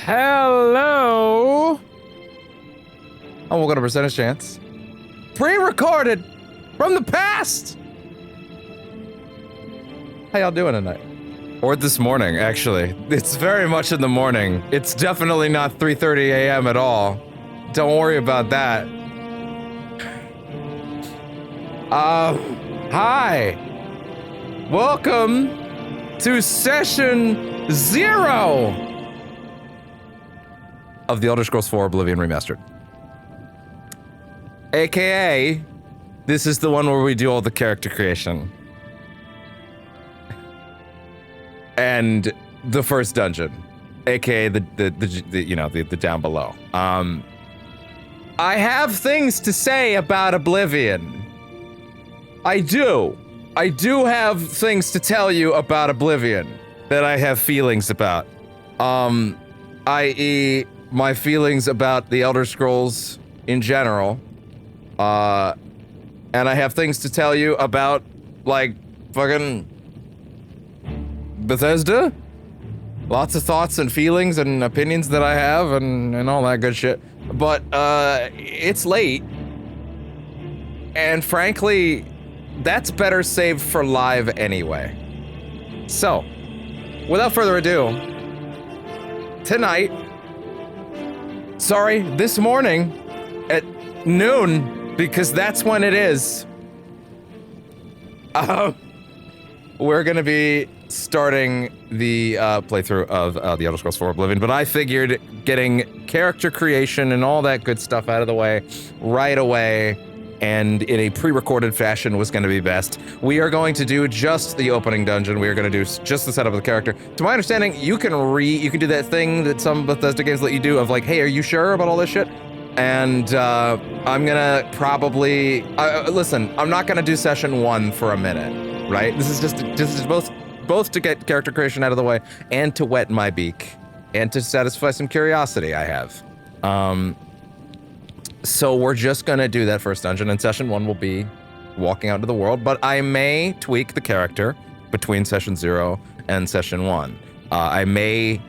Hello. Oh, we're gonna percentage chance. Pre-recorded from the past. How y'all doing tonight? Or this morning, actually. It's very much in the morning. It's definitely not 3:30 a.m. at all. Don't worry about that. Hi. Welcome to session 0 of the Elder Scrolls 4 Oblivion Remastered. AKA, this is the one where we do all the character creation. And the first dungeon, AKA the down below. I have things to say about Oblivion. I do have things to tell you about Oblivion that I have feelings about. I.e., my feelings about the Elder Scrolls in general. And I have things to tell you about, like, fucking Bethesda. Lots of thoughts and feelings and opinions that I have and all that good shit. But, it's late. And frankly, that's better saved for live anyway. So, without further ado, this morning at noon, because that's when it is, we're gonna be starting the playthrough of the Elder Scrolls 4 Oblivion, but I figured getting character creation and all that good stuff out of the way right away and in a pre-recorded fashion was going to be best. We are going to do just the opening dungeon. We are going to do just the setup of the character. To my understanding, you can do that thing that some Bethesda games let you do of like, hey, are you sure about all this shit? And I'm gonna probably listen. I'm not gonna do session 1 for a minute, right? This is both to get character creation out of the way and to wet my beak and to satisfy some curiosity I have. So we're just gonna do that first dungeon, and session 1 will be walking out into the world, but I may tweak the character between session 0 and session 1. I may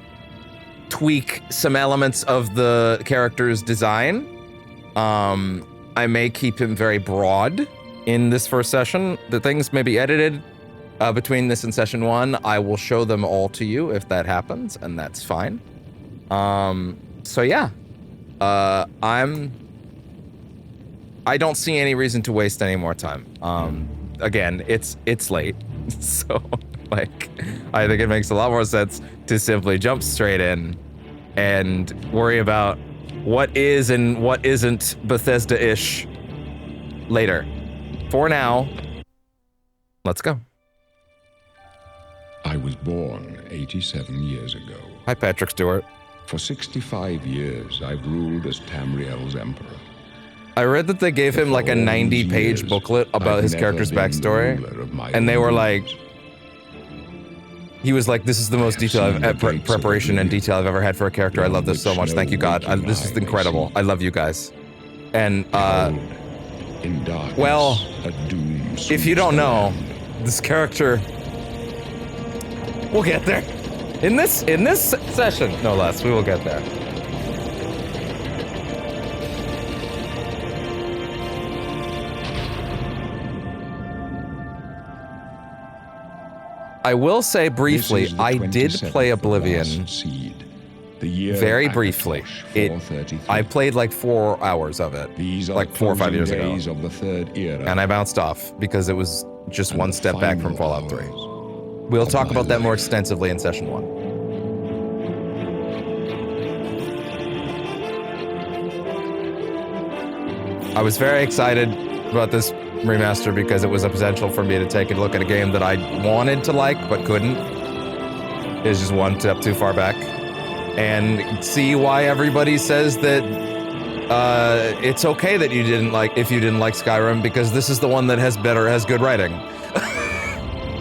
tweak some elements of the character's design. I may keep him very broad in this first session. The things may be edited between this and session 1. I will show them all to you if that happens, and that's fine. So yeah, I don't see any reason to waste any more time. Again, it's late, so like, I think it makes a lot more sense to simply jump straight in and worry about what is and what isn't Bethesda-ish later. For now, let's go. I was born 87 years ago. Hi, Patrick Stewart. For 65 years, I've ruled as Tamriel's emperor. I read that they gave him like a 90-page booklet about his character's backstory, and they were like, he was like, this is the most detailed preparation and detail I've ever had for a character. I love this so much. Thank you, God. This is incredible. I love you guys. And, well, if you don't know, this character, we'll get there. In this session, no less, we will get there. I will say briefly, I did play Oblivion very briefly. I played like 4 hours of it, like 4 or 5 years ago, and I bounced off because it was just one step back from Fallout 3. We'll talk about that more extensively in session 1. I was very excited about this remaster because it was a potential for me to take a look at a game that I wanted to like but couldn't. It's just one step too far back, and see why everybody says that it's okay that you didn't like Skyrim, because this is the one that has good writing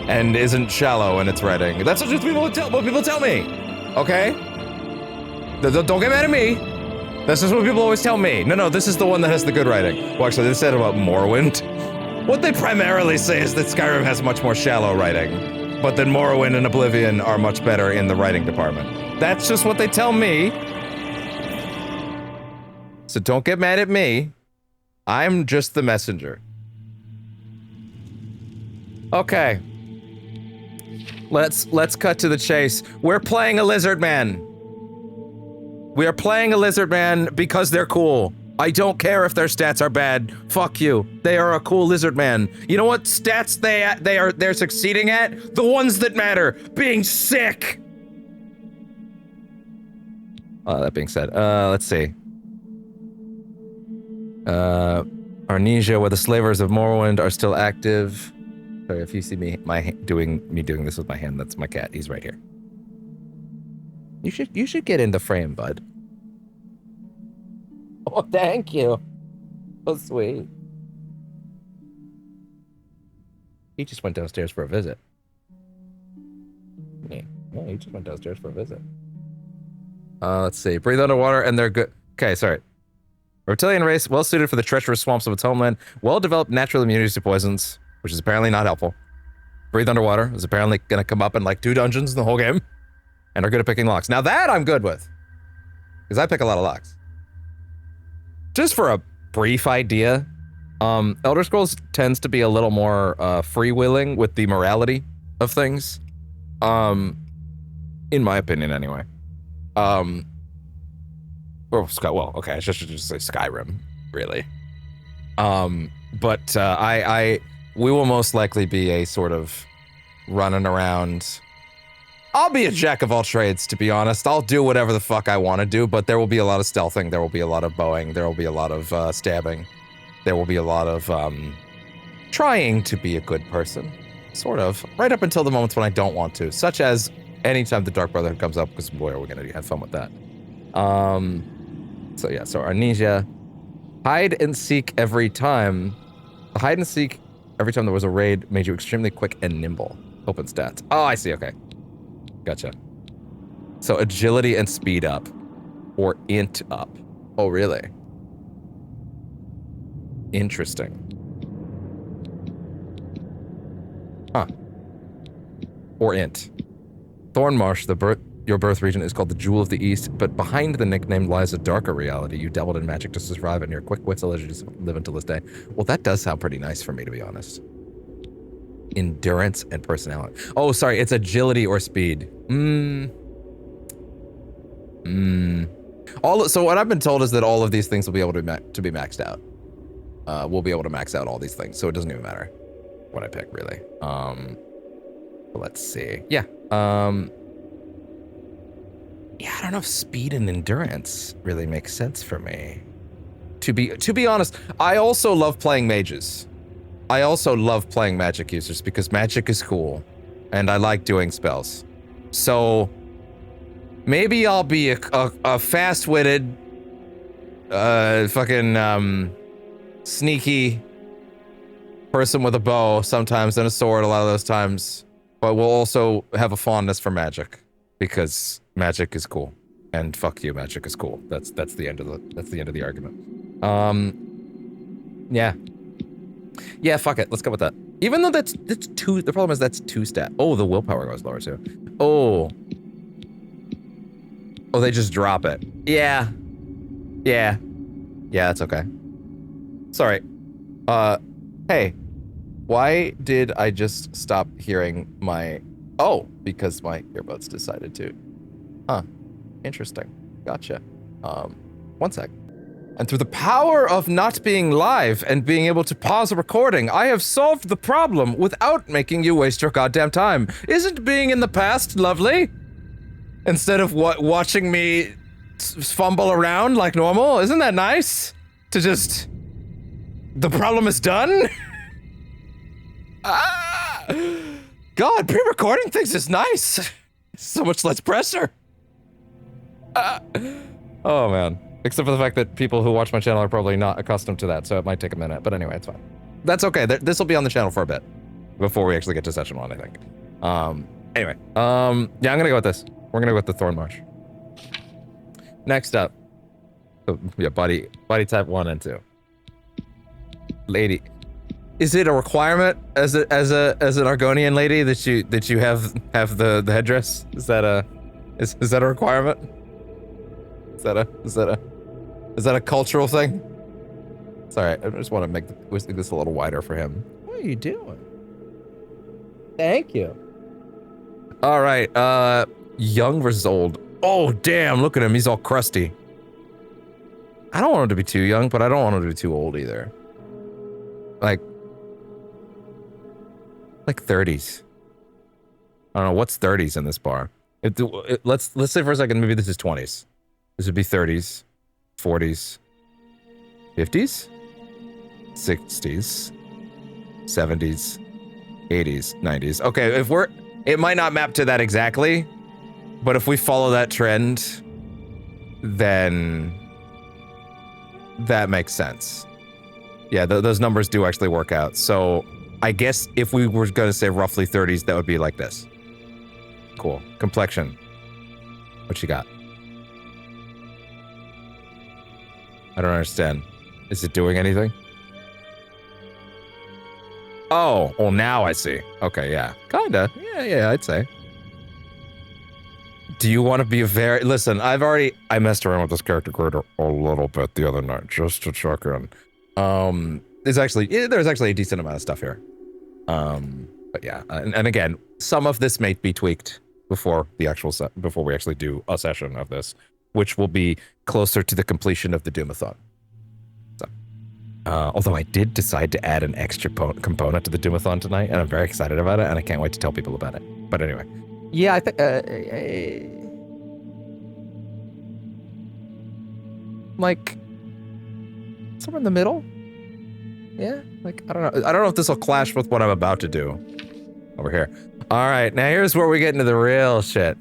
and isn't shallow in its writing. That's what people tell me. Okay, don't get mad at me. That's just what people always tell me. No, this is the one that has the good writing. Well, actually, they said about Morrowind. What they primarily say is that Skyrim has much more shallow writing, but that Morrowind and Oblivion are much better in the writing department. That's just what they tell me. So don't get mad at me. I'm just the messenger. Okay. Let's cut to the chase. We're playing a lizard man. We are playing a lizard man because they're cool. I don't care if their stats are bad. Fuck you. They are a cool lizard man. You know what stats they're succeeding at? The ones that matter. Being sick. That being said, let's see. Arnesia, where the slavers of Morrowind are still active. Sorry, if you see me doing this with my hand, that's my cat. He's right here. You should get in the frame, bud. Oh, thank you. So sweet. He just went downstairs for a visit. Yeah, he just went downstairs for a visit. Let's see. Breathe underwater and they're good. Okay, sorry. Reptilian race, well suited for the treacherous swamps of its homeland. Well developed natural immunity to poisons, which is apparently not helpful. Breathe underwater is apparently gonna come up in like 2 dungeons in the whole game. And are good at picking locks. Now that I'm good with. Because I pick a lot of locks. Just for a brief idea, Elder Scrolls tends to be a little more freewheeling with the morality of things. In my opinion, anyway. Well, okay, I should just say Skyrim, really. But we will most likely be a sort of running around. I'll be a jack of all trades, to be honest. I'll do whatever the fuck I want to do, but there will be a lot of stealthing, there will be a lot of bowing, there will be a lot of stabbing, there will be a lot of trying to be a good person, sort of, right up until the moments when I don't want to, such as anytime the Dark Brotherhood comes up, because boy, are we going to have fun with that. So yeah, so Arnesia, hide and seek every time. The hide and seek every time there was a raid made you extremely quick and nimble. Open stats. Oh, I see, okay. Gotcha. So agility and speed up. Or int up. Oh, really? Interesting. Huh. Or int. Thornmarsh, your birth region, is called the Jewel of the East, but behind the nickname lies a darker reality. You dabbled in magic to survive, and your quick wits allow you to live until this day. Well, that does sound pretty nice for me, to be honest. Endurance and personality. Oh, sorry, it's agility or speed. So what I've been told is that all of these things will be able to be maxed out. We'll be able to max out all these things, so it doesn't even matter what I pick, really. Let's see. Yeah. Yeah, I don't know if speed and endurance really makes sense for me. To be honest, I also love playing mages. I also love playing magic users because magic is cool, and I like doing spells. So maybe I'll be a fast-witted, fucking sneaky person with a bow sometimes and a sword a lot of those times, but we'll also have a fondness for magic because magic is cool, and fuck you, magic is cool. That's the end of the argument. Yeah. Yeah, fuck it. Let's go with that. Even though that's 2, the problem is that's 2 stat. Oh, the willpower goes lower too. Oh. Oh, they just drop it. Yeah. Yeah. Yeah, that's okay. Sorry. Hey. Why did I just stop hearing my... Oh, because my earbuds decided to. Huh. Interesting. Gotcha. 1 sec. And through the power of not being live and being able to pause a recording, I have solved the problem without making you waste your goddamn time. Isn't being in the past lovely? Instead of watching me fumble around like normal, isn't that nice? To just... The problem is done? God, pre-recording things is nice. So much less pressure. Oh man. Except for the fact that people who watch my channel are probably not accustomed to that, so it might take a minute. But anyway, it's fine. That's okay. This will be on the channel for a bit before we actually get to session 1, I think. Anyway, yeah, I'm gonna go with this. We're gonna go with the Thorn Marsh. Next up, yeah, body type 1 and 2. Lady, is it a requirement as an Argonian lady that you have the headdress? Is that a requirement? Is that Is that a cultural thing? Sorry, I just want to make this a little wider for him. What are you doing? Thank you. All right, young versus old. Oh, damn, look at him. He's all crusty. I don't want him to be too young, but I don't want him to be too old either. Like 30s. I don't know, what's 30s in this bar? Let's say for a second, maybe this is 20s. This would be 30s, 40s, 50s, 60s, 70s, 80s, 90s. Okay, it might not map to that exactly, but if we follow that trend, then that makes sense. Yeah, those numbers do actually work out. So I guess if we were going to say roughly 30s, that would be like this. Cool. Complexion. What you got? I don't understand. Is it doing anything? Oh, well now I see. Okay, yeah. Kinda. Yeah, I'd say. Do you want to be listen, I messed around with this character creator a little bit the other night, just to check in. There's actually a decent amount of stuff here. But yeah, and again, some of this may be tweaked before we actually do a session of this, which will be closer to the completion of the Doomathon. So, although I did decide to add an extra component to the Doomathon tonight, and I'm very excited about it, and I can't wait to tell people about it. But anyway, yeah, I think like somewhere in the middle. Yeah, like I don't know if this will clash with what I'm about to do over here. All right, now here's where we get into the real shit.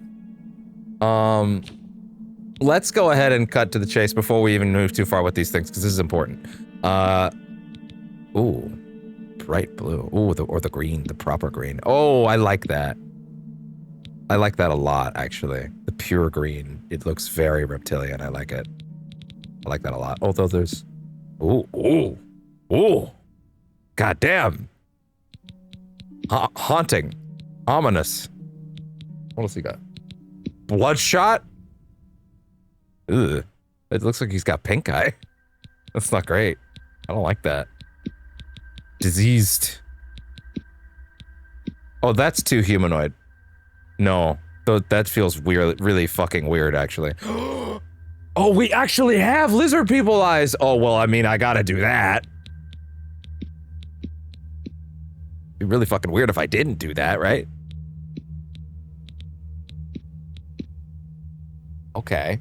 Let's go ahead and cut to the chase before we even move too far with these things, because this is important. Ooh, bright blue. Ooh, the green, the proper green. Oh, I like that. I like that a lot, actually. The pure green. It looks very reptilian. I like it. I like that a lot. Although there's... Ooh. God damn. Haunting. Ominous. What else he got? Bloodshot? Ugh. It looks like he's got pink eye. That's not great. I don't like that. Diseased. Oh, that's too humanoid. No. That feels weird, really fucking weird, actually. Oh, we actually have lizard people eyes! Oh, well, I mean, I gotta do that. It'd be really fucking weird if I didn't do that, right? Okay.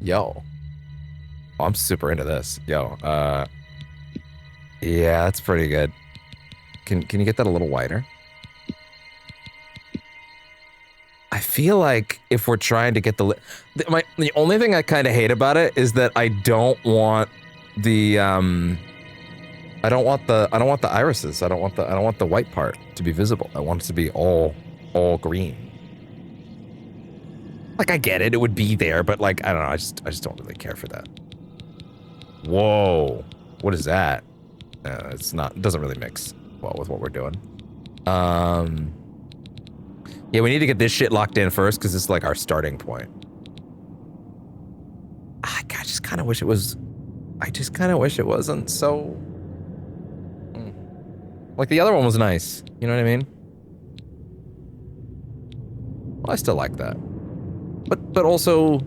Yo. Oh, I'm super into this. Yo, yeah, that's pretty good. Can you get that a little wider? I feel like if we're trying to get the only thing I kind of hate about it is that I don't want the I don't want the irises. I don't want the white part to be visible. I want it to be all green. Like, I get it, it would be there, but like, I don't know, I just don't really care for that. Whoa, what is that? It doesn't really mix well with what we're doing. Yeah, we need to get this shit locked in first, because this is like our starting point. I just kind of wish it was... I just kind of wish it wasn't so... Like, the other one was nice. You know what I mean? Well, I still like that. But also...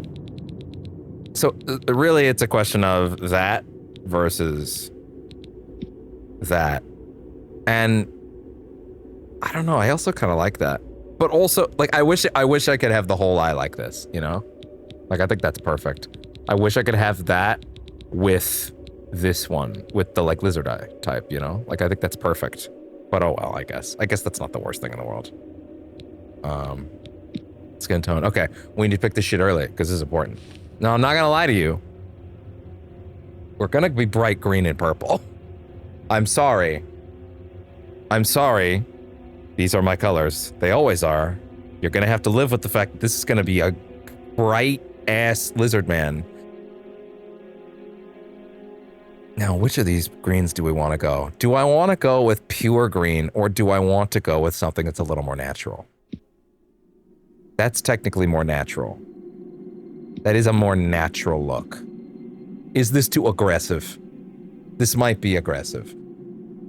So, really, it's a question of that versus that. And... I don't know, I also kind of like that. But also, like, I wish I could have the whole eye like this, you know? Like, I think that's perfect. I wish I could have that with this one, with the, like, lizard eye type, you know? Like, I think that's perfect. But oh well, I guess. I guess that's not the worst thing in the world. Skin tone. Okay, we need to pick this shit early, because this is important. No, I'm not gonna lie to you. We're gonna be bright green and purple. I'm sorry. I'm sorry. These are my colors. They always are. You're gonna have to live with the fact that this is gonna be a bright-ass lizard man. Now, which of these greens do we want to go? Do I want to go with pure green, or do I want to go with something that's a little more natural? That's technically more natural. That is a more natural look. Is this too aggressive? This might be aggressive.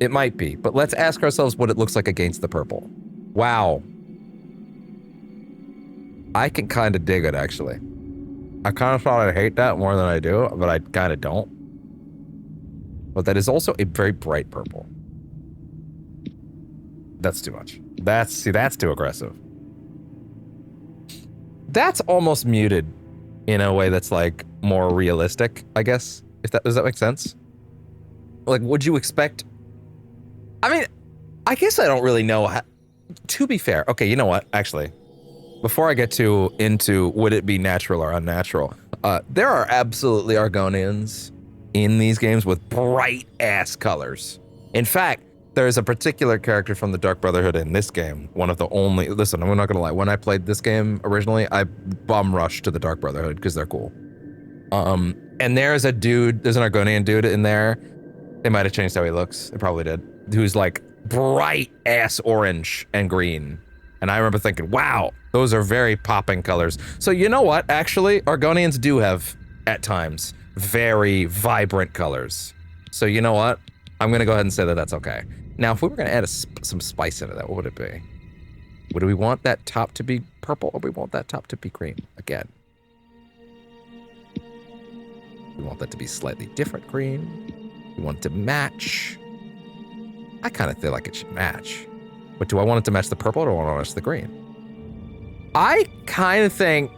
It might be, but let's ask ourselves what it looks like against the purple. Wow. I can kind of dig it, actually. I kind of thought I'd hate that more than I do, but I kind of don't. But that is also a very bright purple. That's too much. That's too aggressive. That's almost muted in a way that's like more realistic, I guess. Does that make sense? Like, would you expect? I mean, I guess I don't really know how, to be fair. Okay, you know what? Actually, before I get into would it be natural or unnatural, there are absolutely Argonians in these games with bright ass colors. In fact, there's a particular character from the Dark Brotherhood in this game. One of the only, listen, I'm not gonna lie, when I played this game originally, I bum rushed to the Dark Brotherhood because they're cool. And there's an Argonian dude in there. It might have changed how he looks. It probably did. Who's like bright ass orange and green. And I remember thinking, wow, those are very popping colors. So you know what? Actually, Argonians do have, at times, very vibrant colors. So you know what? I'm gonna go ahead and say that that's okay. Now, if we were gonna add some spice into that, what would it be? Would we want that top to be purple or we want that top to be green? Again. We want that to be slightly different green. We want it to match. I kind of feel like it should match. But do I want it to match the purple or do I want it to match the green? I kind of think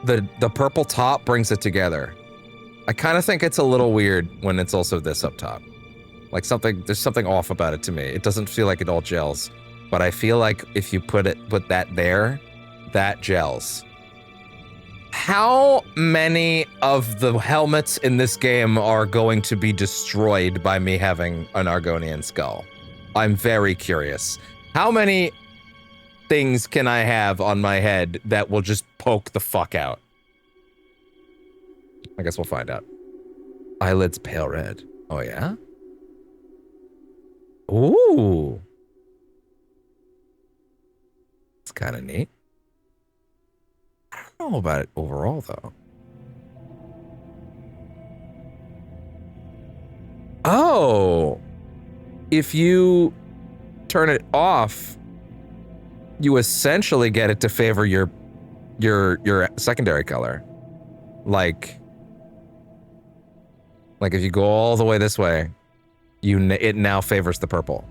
the purple top brings it together. I kind of think it's a little weird when it's also this up top. Like there's something off about it to me. It doesn't feel like it all gels. But I feel like if you put that there, that gels. How many of the helmets in this game are going to be destroyed by me having an Argonian skull? I'm very curious. How many things can I have on my head that will just poke the fuck out? I guess we'll find out. Eyelids pale red. Oh yeah? Ooh. It's kind of neat. I don't know about it overall, though. Oh. If you turn it off, you essentially get it to favor your secondary color. Like if you go all the way this way, it now favors the purple.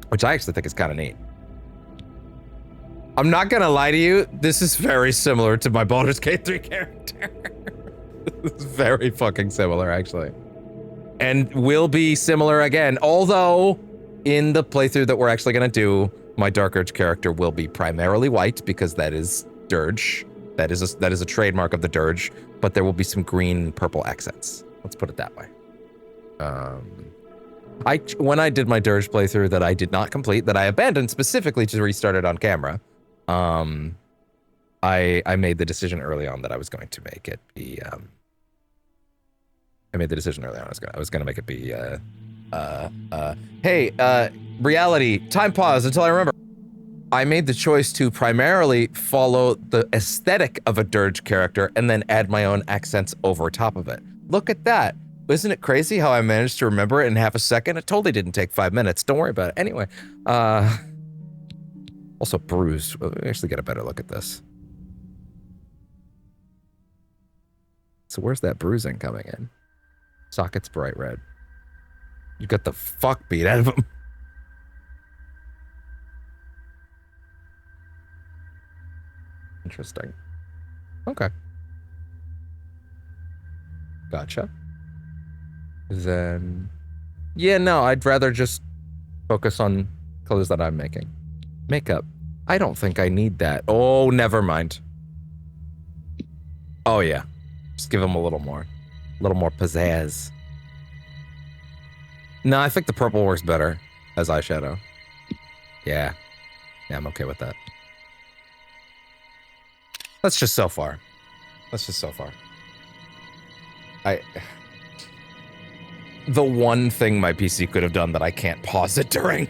Which I actually think is kind of neat. I'm not gonna lie to you, this is very similar to my Baldur's Gate 3 character. It's very fucking similar, actually. And will be similar again, although in the playthrough that we're actually gonna do, my Dark Urge character will be primarily white because that is Dirge. That is a trademark of the Dirge, but there will be some green and purple accents. Let's put it that way. When I did my Dirge playthrough that I did not complete, that I abandoned specifically to restart it on camera, I made the decision early on that I was going to make it be, I made the decision early on I was gonna make it be, hey, reality, time pause until I remember. I made the choice to primarily follow the aesthetic of a Dirge character and then add my own accents over top of it. Look at that. Isn't it crazy how I managed to remember it in half a second? It totally didn't take 5 minutes. Don't worry about it. Anyway, also bruised. We'll actually get a better look at this. So where's that bruising coming in? Socket's bright red. You got the fuck beat out of him. Interesting. Okay. Gotcha. Then, yeah, no, I'd rather just focus on colors that I'm making. Makeup. I don't think I need that. Oh, never mind. Oh, yeah. Just give them a little more pizzazz. No, I think the purple works better as eyeshadow. Yeah. Yeah, I'm okay with that. That's just so far. The one thing my PC could have done that I can't pause it during.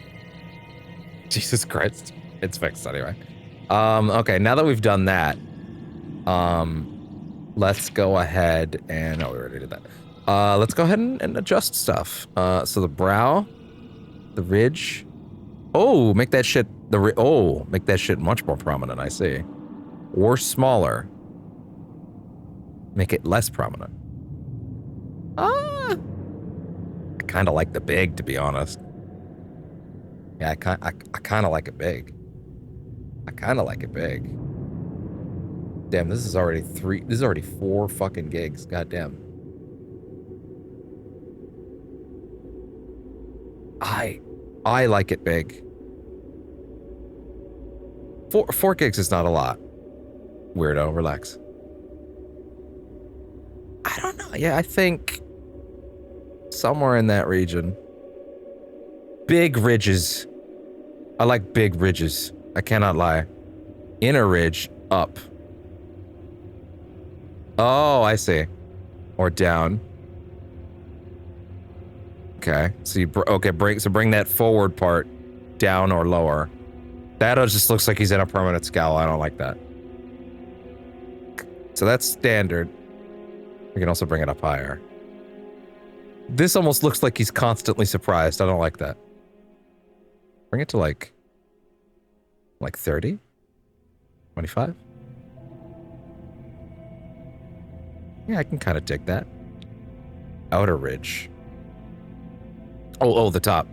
Jesus Christ. It's fixed anyway. Okay, now that we've done that, let's go ahead and, oh, we already did that. Let's go ahead and adjust stuff. So the brow, the ridge. Oh, make that shit, make that shit much more prominent, I see. Or smaller. Make it less prominent. I kind of like the big, to be honest. Yeah, I kind of like it big. I kind of like it big. Damn, this is already 4 fucking gigs. God damn. I like it big. 4 gigs is not a lot. Weirdo, relax. I don't know. Yeah, I think somewhere in that region. Big ridges. I like big ridges. I cannot lie. Inner ridge, up. Oh, I see. Or down. Okay, so bring that forward part down or lower. That just looks like he's in a permanent scowl. I don't like that. So that's standard. We can also bring it up higher. This almost looks like he's constantly surprised. I don't like that. Bring it to like 30? 25? Yeah, I can kind of dig that. Outer ridge. Oh, the top.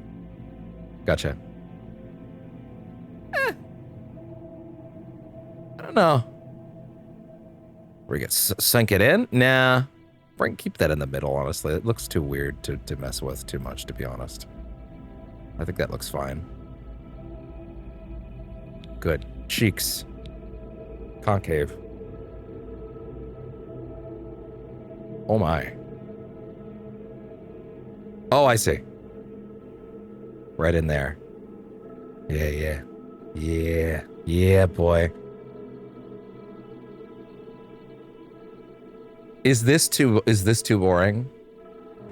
Gotcha. I don't know. We get sink it in? Nah. Keep that in the middle, honestly. It looks too weird to mess with too much, to be honest. I think that looks fine. Good. Cheeks. Concave. Oh my. Oh, I see. Right in there. Yeah. Yeah, boy. Is this too boring?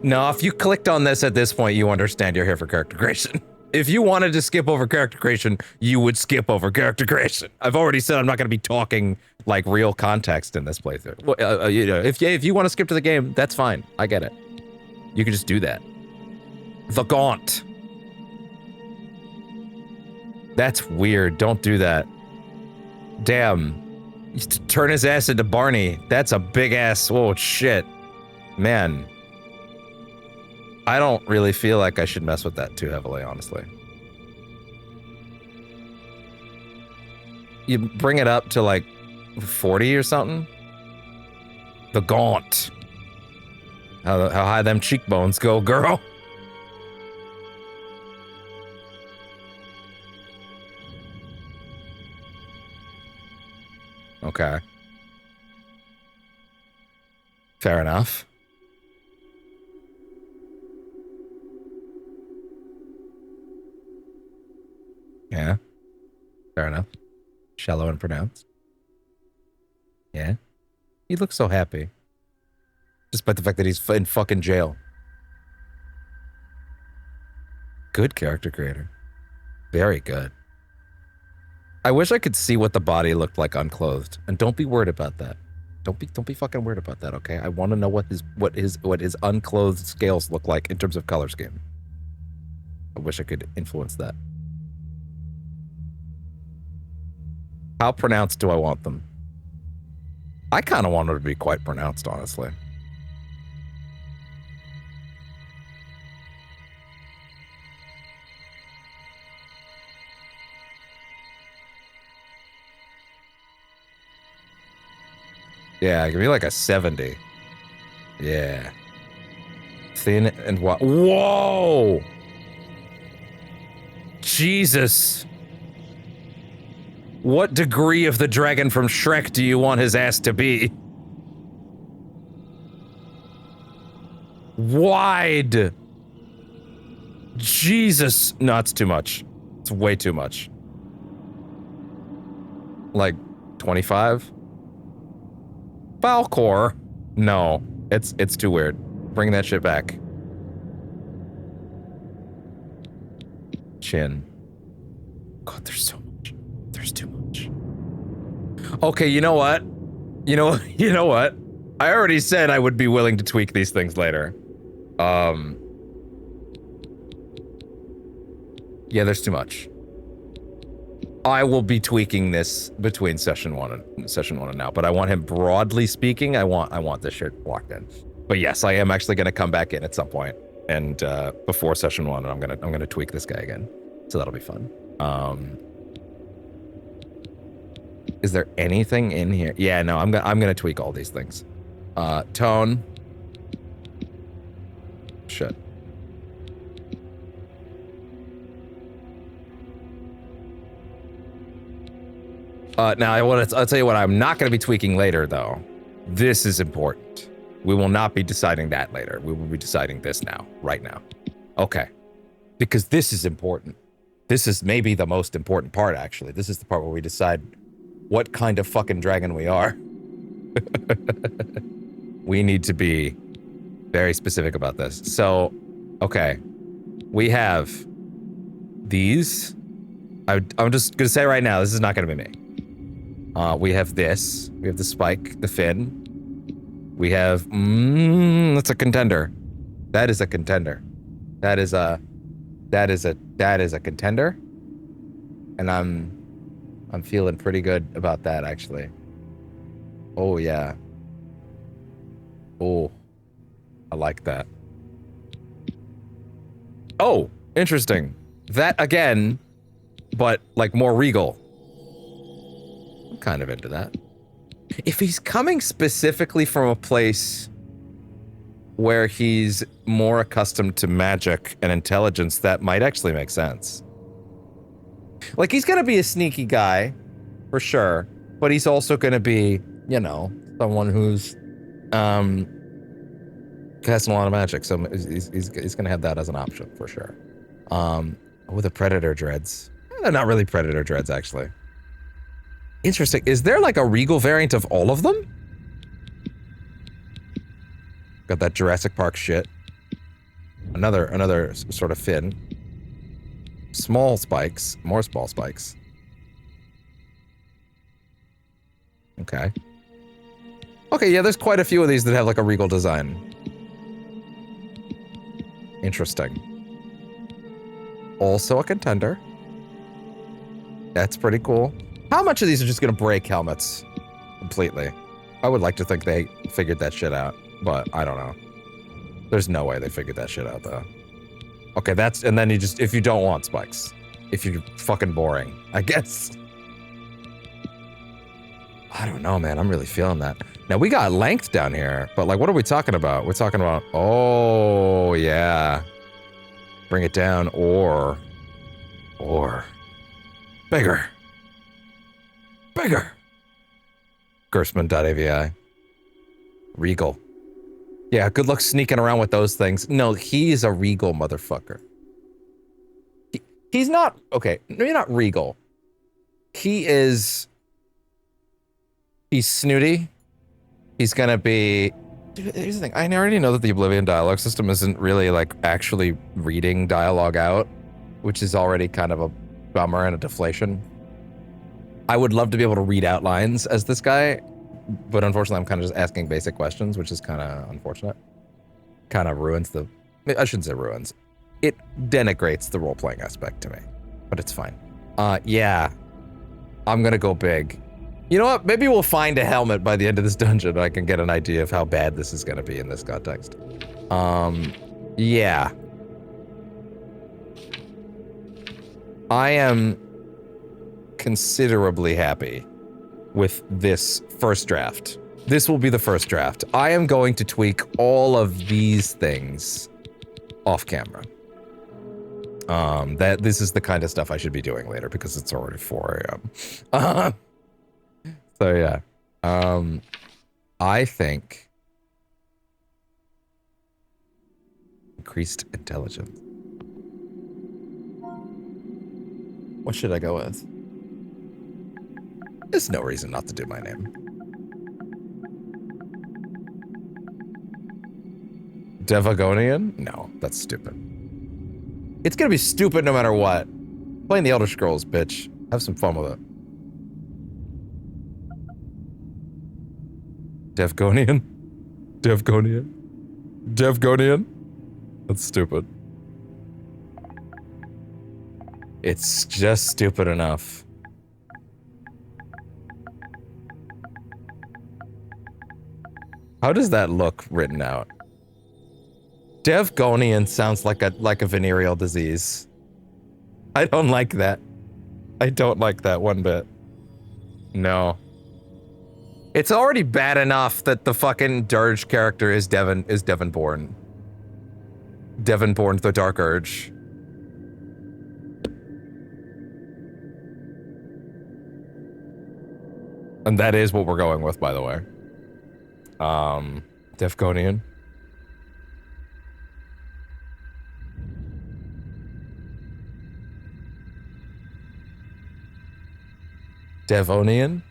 No, if you clicked on this at this point, you understand you're here for character creation. If you wanted to skip over character creation, you would skip over character creation. I've already said I'm not going to be talking like real context in this playthrough. Well, you know, if you want to skip to the game, that's fine. I get it. You can just do that. The Gaunt. That's weird. Don't do that. Damn. Turn his ass into Barney. That's a big ass. Oh, shit. Man. I don't really feel like I should mess with that too heavily, honestly. You bring it up to like 40 or something? The Gaunt. How high them cheekbones go, girl. Okay. Fair enough. Yeah. Fair enough. Shallow and pronounced. Yeah. He looks so happy. Despite the fact that he's in fucking jail. Good character creator. Very good. I wish I could see what the body looked like unclothed. And don't be worried about that. Don't be fucking worried about that, okay? I want to know what his unclothed scales look like in terms of color scheme. I wish I could influence that. How pronounced do I want them? I kind of want them to be quite pronounced, honestly. Yeah, give me like a 70. Yeah. Thin and what? Whoa! Jesus! What degree of the dragon from Shrek do you want his ass to be? Wide! Jesus! No, it's too much. It's way too much. Like, 25? Falcor? No. It's too weird. Bring that shit back. Chin. God, there's so much. There's too much. Okay, you know what? You know what? I already said I would be willing to tweak these things later. Yeah, there's too much. I will be tweaking this between session one and now, but I want him, broadly speaking, I want this shit locked in. But yes, I am actually going to come back in at some point, and before session one, and I'm gonna tweak this guy again, so that'll be fun. Is there anything in here? Yeah, no, I'm gonna tweak all these things. Tone. Shit. Now I'll tell you what I'm not going to be tweaking later, though. This is important. We will not be deciding that later. We will be deciding this now, right now. Okay. Because this is important. This is maybe the most important part, actually. This is the part where we decide what kind of fucking dragon we are. We need to be very specific about this. So, okay. We have these. I'm just going to say right now, this is not going to be me. We have this. We have the spike, the fin. We have, that's a contender. That is a contender. That is a contender. And I'm feeling pretty good about that, actually. Oh, yeah. Oh, I like that. Oh, interesting. That again, but like more regal. I'm kind of into that. If he's coming specifically from a place where he's more accustomed to magic and intelligence, that might actually make sense. Like, he's gonna be a sneaky guy, for sure, but he's also gonna be, you know, someone who's, casting a lot of magic, so he's gonna have that as an option, for sure. With the Predator dreads. They're not really Predator dreads, actually. Interesting. Is there like a regal variant of all of them? Got that Jurassic Park shit. Another sort of fin. Small spikes. More small spikes. Okay. Okay, yeah, there's quite a few of these that have like a regal design. Interesting. Also a contender. That's pretty cool. How much of these are just gonna break helmets completely? I would like to think they figured that shit out, but I don't know. There's no way they figured that shit out, though. Okay, that's, and then you just, if you don't want spikes. If you're fucking boring, I guess. I don't know, man. I'm really feeling that. Now, we got length down here, but like, what are we talking about? We're talking about, oh, yeah. Bring it down, or bigger. Bigger. Gersman.avi. Regal. Yeah, good luck sneaking around with those things. No, he's a regal motherfucker. He's not, okay, maybe not regal. He's snooty. He's gonna be, dude, here's the thing, I already know that the Oblivion dialogue system isn't really like actually reading dialogue out, which is already kind of a bummer and a deflation. I would love to be able to read out lines as this guy, but unfortunately I'm kind of just asking basic questions, which is kind of unfortunate. Kind of ruins the, I shouldn't say ruins. It denigrates the role-playing aspect to me, but it's fine. Yeah, I'm gonna go big. You know what? Maybe we'll find a helmet by the end of this dungeon and I can get an idea of how bad this is gonna be in this context. Yeah. I am considerably happy with this first draft. This will be the first draft. I am going to tweak all of these things off camera. That this is the kind of stuff I should be doing later because it's already 4 a.m. So yeah, I think increased intelligence. What should I go with? There's no reason not to do my name. Devagonian? No, that's stupid. It's gonna be stupid no matter what. Playing the Elder Scrolls, bitch. Have some fun with it. Devgonian? Devgonian? Devgonian? That's stupid. It's just stupid enough. How does that look written out? Devgonian sounds like a venereal disease. I don't like that. I don't like that one bit. No. It's already bad enough that the fucking Dirge character is Devonborn. Devonborn the Dark Urge. And that is what we're going with, by the way. Devgonian. Devonian?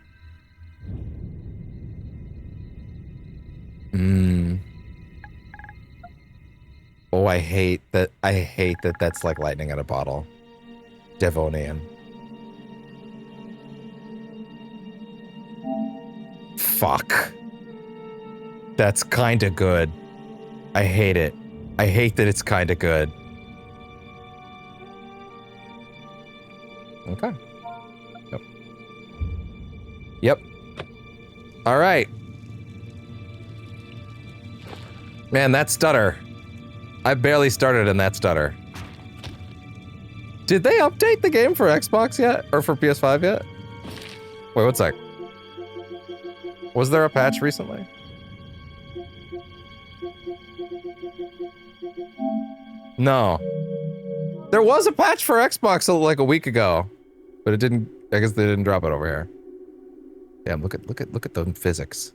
Oh, I hate that that's like lightning in a bottle. Devonian. Fuck. That's kinda good. I hate it. I hate that it's kinda good. Okay. Yep. Yep. Alright. Man, that stutter. I barely started in that stutter. Did they update the game for Xbox yet? Or for PS5 yet? Wait, one sec. Was there a patch recently? No. There was a patch for Xbox like a week ago. But it didn't, I guess they didn't drop it over here. Damn, look at the physics.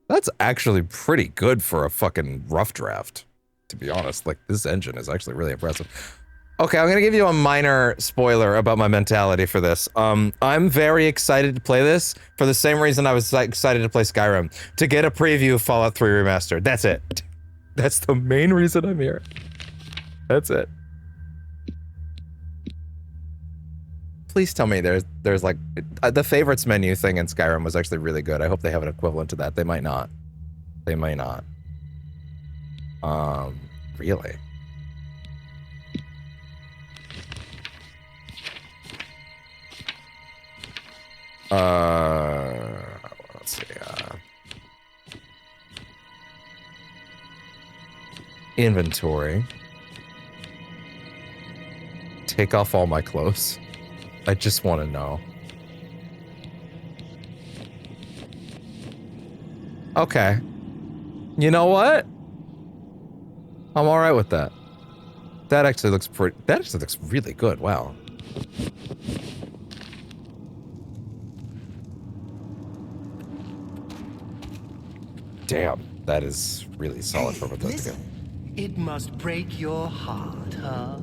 That's actually pretty good for a fucking rough draft, to be honest. Like, this engine is actually really impressive. Okay, I'm gonna give you a minor spoiler about my mentality for this. I'm very excited to play this for the same reason I was excited to play Skyrim. To get a preview of Fallout 3 Remastered. That's it. That's the main reason I'm here. That's it. Please tell me there's like the favorites menu thing in Skyrim was actually really good. I hope they have an equivalent to that. They might not. They might not. Really? Let's see. Inventory. Take off all my clothes. I just want to know. Okay. You know what? I'm alright with that. That actually looks pretty... That actually looks really good. Wow. Damn. That is really solid for Bethesda. It must break your heart, huh?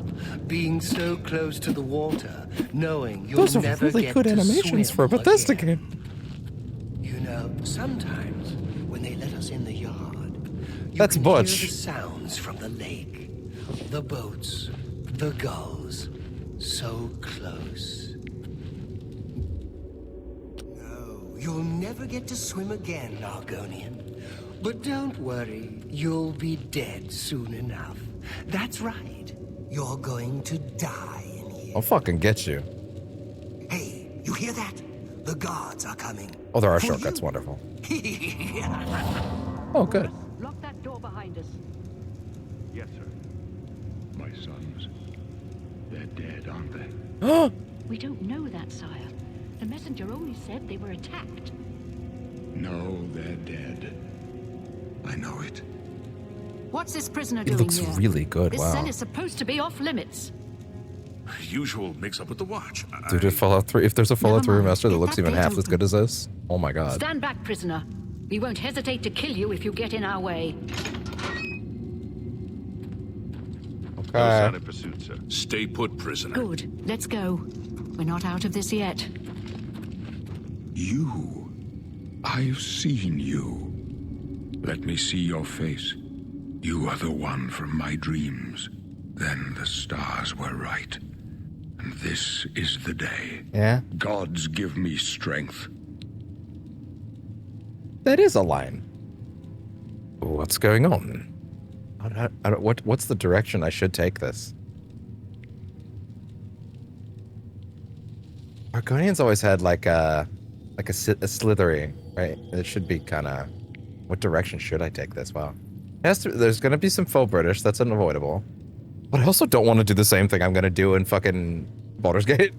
Being so close to the water, knowing you'll Those are never really get good to animations for a swim Bethesda again. game. You know, sometimes when they let us in the yard, you That's can Butch. hear the sounds from the lake, the boats, the gulls, so close. No, you'll never get to swim again, Argonian. But don't worry, you'll be dead soon enough. That's right. You're going to die in here. I'll fucking get you. Hey, you hear that? The guards are coming. Oh, there are For shortcuts. you. Wonderful. Oh, good. Lock that door behind us. Yes, sir. My sons. They're dead, aren't they? Oh! We don't know that, sire. The messenger only said they were attacked. No, they're dead. I know it. What's this prisoner It doing looks here? really good. This Wow. cell is supposed to be off limits. Usual mix-up with the watch. Dude, if Fallout 3, if there's a Fallout 3 Never mind. remaster that Get looks that even gate half as open. good as this, oh my god. Stand back, prisoner. We won't hesitate to kill you if you get in our way. No Okay. sign of pursuit, sir. Stay put, prisoner. Good. Let's go. We're not out of this yet. You. I've seen you. Let me see your face. You are the one from my dreams. Then the stars were right. And this is the day. Yeah? Gods give me strength. That is a line. What's going on? What's the direction I should take this? Argonians always had like a slithery, right? It should be kind of. What direction should I take this? Wow. There's gonna be some faux British. That's unavoidable. But I also don't want to do the same thing I'm gonna do in fucking Baldur's Gate.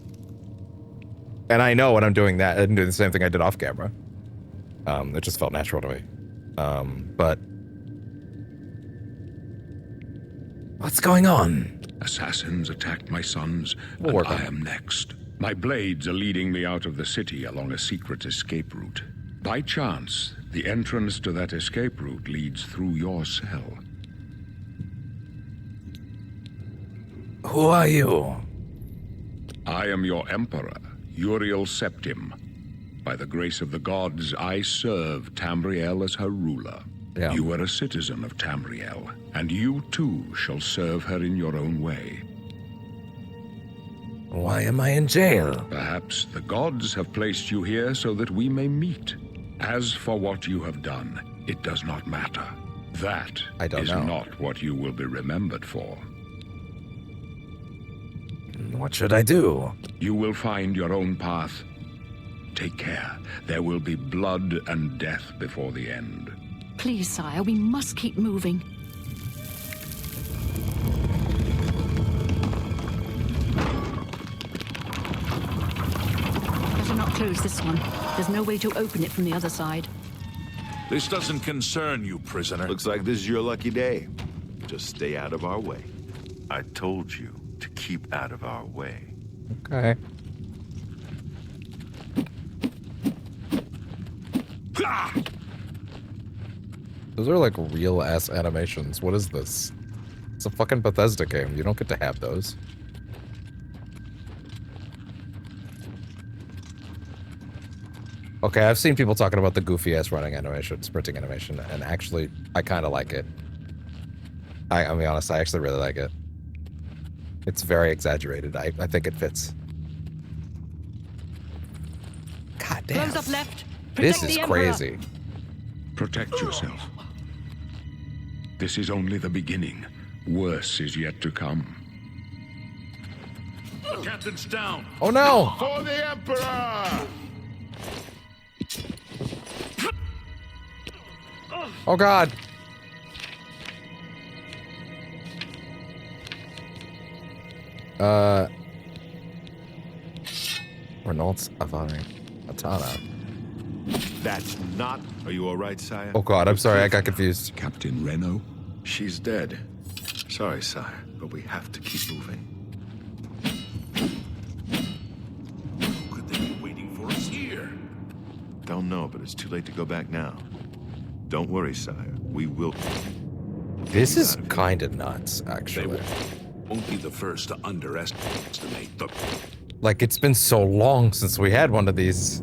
And I know when I'm doing that, I'm doing the same thing I did off camera. It just felt natural to me. But what's going on? Assassins attacked my sons, We'll and work on I it. am next. My blades are leading me out of the city along a secret escape route. By chance, the entrance to that escape route leads through your cell. Who are you? I am your emperor, Uriel Septim. By the grace of the gods, I serve Tamriel as her ruler. Yeah. You are a citizen of Tamriel, and you too shall serve her in your own way. Why am I in jail? Perhaps the gods have placed you here so that we may meet. As for what you have done, it does not matter. That I don't is know. not what you will be remembered for. What should I do? You will find your own path. Take care. There will be blood and death before the end. Please, sire, we must keep moving. Better not close this one. There's no way to open it from the other side. This doesn't concern you, prisoner. Looks like this is your lucky day. Just stay out of our way. I told you to keep out of our way. Okay. Those are like real ass animations. What is this? It's a fucking Bethesda game. You don't get to have those. Okay, I've seen people talking about the goofy ass running animation, sprinting animation, and actually, I kind of like it. I'll be honest, I actually really like it. It's very exaggerated. I think it fits. God damn. Close up left. This Protect is the Emperor. crazy. Protect yourself. This is only the beginning. Worse is yet to come. The captain's down. Oh no! For the Emperor! Oh god! Renault's Atana. That's not... Are you all right, sire? Oh god, I'm sorry, I got confused. Captain Reno? She's dead. Sorry, sire, but we have to keep moving. Could they be waiting for us here? Don't know, but it's too late to go back now. Don't worry, sire. We will... This is kind of nuts, They actually. won't be the first to underestimate the Like, it's been so long since we had one of these.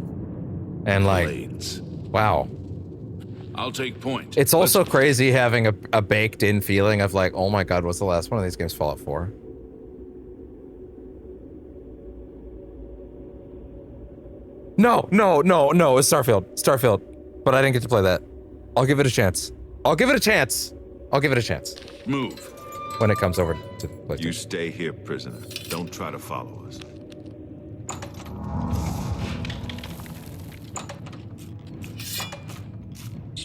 And like, blades. wow. I'll take point. It's also crazy having a baked-in feeling of like, oh my god, what's the last one of these games? Fallout 4? No, no, no, no, it's Starfield. Starfield. But I didn't get to play that. I'll give it a chance. I'll give it a chance. I'll give it a chance. Move. When it comes over to PlayStation. You stay here, prisoner. Don't try to follow us.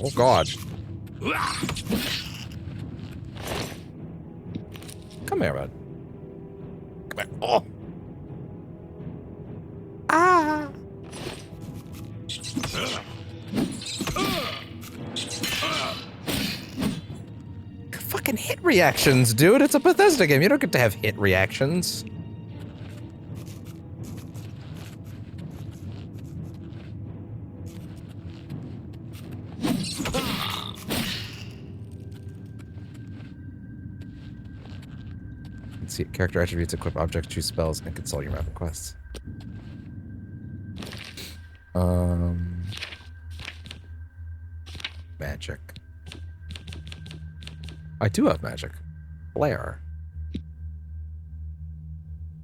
Oh god. Come here, bud. Come here. Oh! Ah! Fucking hit reactions, dude. It's a Bethesda game. You don't get to have hit reactions. Let's see. Character attributes, equip objects, choose spells, and consult your map of quests. Magic. I do have magic. Flare.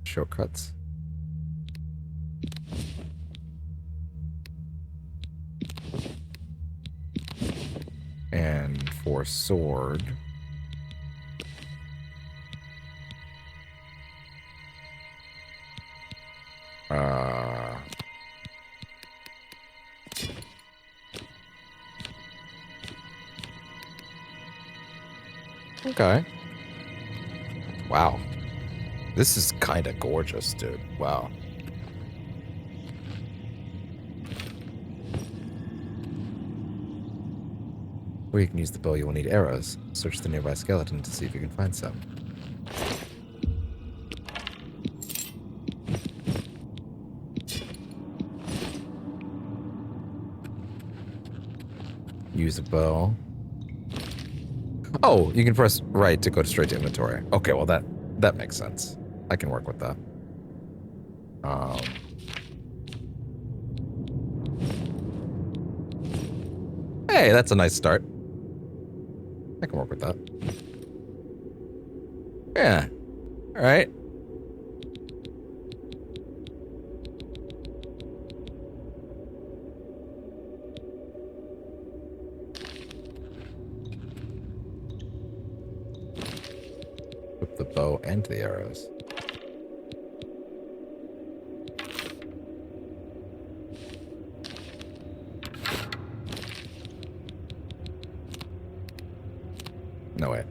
Shortcuts. And for sword. Okay. Wow. This is kind of gorgeous, dude. Wow. Where you can use the bow, you will need arrows. Search the nearby skeleton to see if you can find some. Use a bow. Oh, you can press right to go straight to inventory. Okay, well that makes sense. I can work with that. Hey, that's a nice start. I can work with that. Yeah. All right. With the bow and the arrows. No way.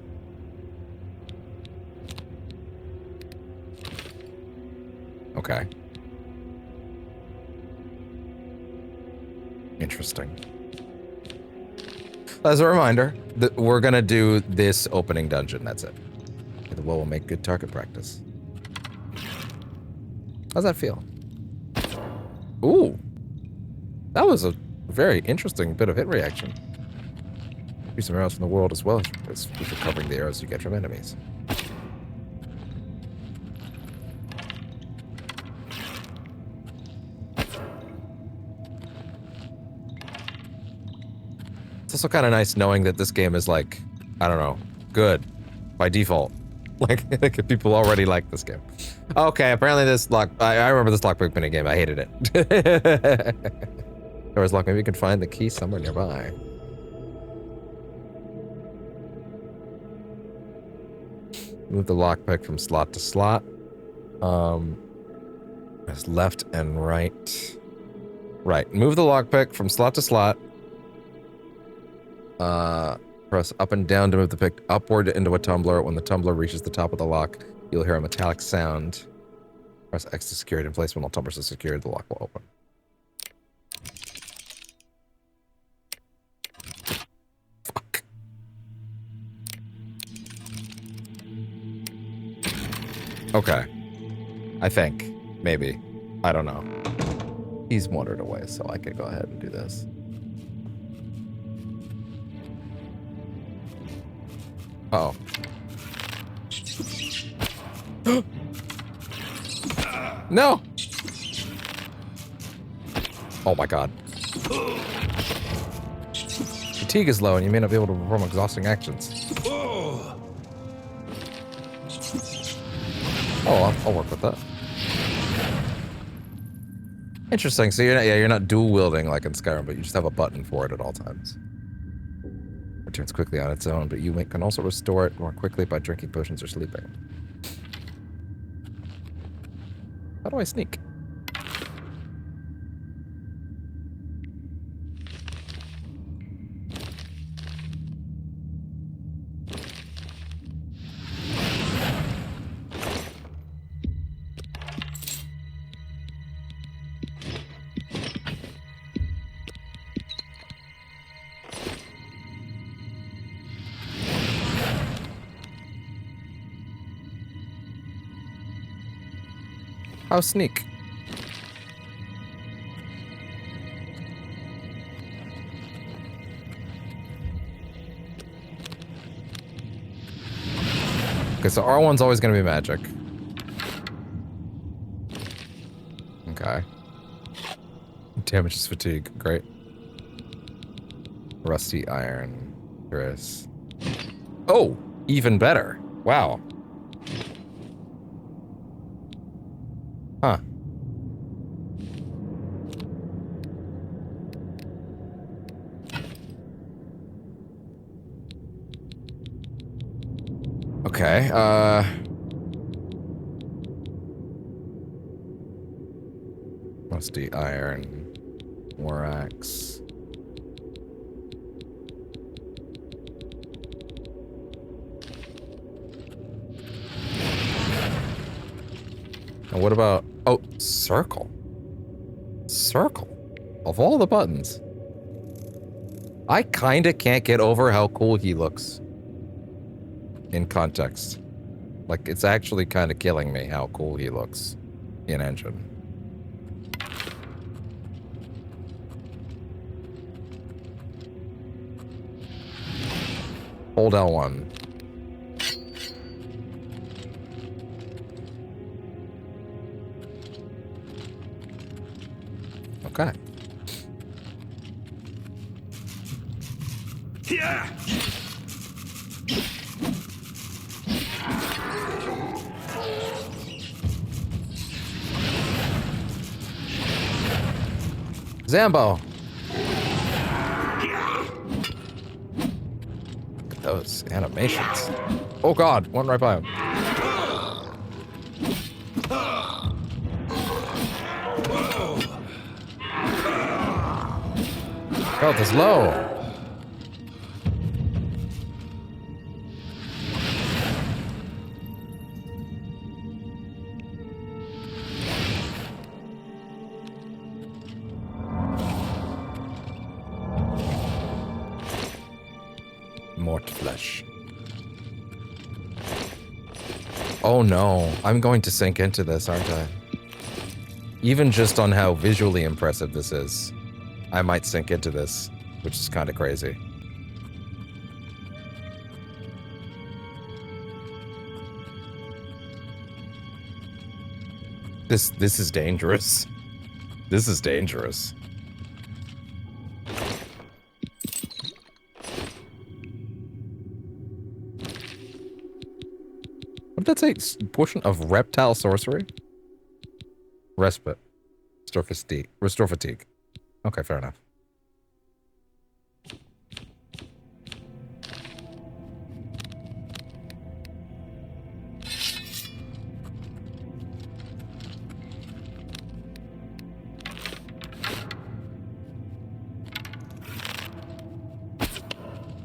Okay. Interesting. As a reminder, that we're gonna do this opening dungeon. That's it. The bow will make good target practice. How's that feel? Ooh. That was a very interesting bit of hit reaction. Use some arrows from the world as well as recovering the arrows you get from enemies. It's also kind of nice knowing that this game is like, I don't know, good by default. Like people already like this game. Okay, apparently this lock. I remember this lockpick mini game. I hated it. Door's locked. Maybe you can find the key somewhere nearby. Move the lockpick from slot to slot. There's left and right. Right. Move the lockpick from slot to slot. Press up and down to move the pick upward into a tumbler. When the tumbler reaches the top of the lock, you'll hear a metallic sound. Press X to secure it in place. When all tumblers are secured, the lock will open. Fuck. Okay. I think. Maybe. I don't know. He's wandered away, so I could go ahead and do this. Uh-oh. No! Oh my god. Fatigue is low and you may not be able to perform exhausting actions. Oh, I'll work with that. Interesting. So you're not dual wielding like in Skyrim, but you just have a button for it at all times. Returns quickly on its own, but you can also restore it more quickly by drinking potions or sleeping. How do I sneak? How sneak? Okay, so R1's always going to be magic. Okay. Damages fatigue. Great. Rusty iron. Chris. Oh! Even better. Wow. Huh. Okay, rusty iron, war axe. And what about, oh, circle. Circle. Of all the buttons. I kinda can't get over how cool he looks. In context. Like, it's actually kinda killing me how cool he looks in engine. Hold L1. Okay. Yeah. Zambo! Look at those animations. Oh god, one right by him. Health is low. Mort flesh. Oh no, I'm going to sink into this, aren't I? Even just on how visually impressive this is, I might sink into this, which is kind of crazy. This is dangerous. This is dangerous. What did that say? Portion of reptile sorcery? Respite. Restore fatigue. Restore fatigue. Okay, fair enough.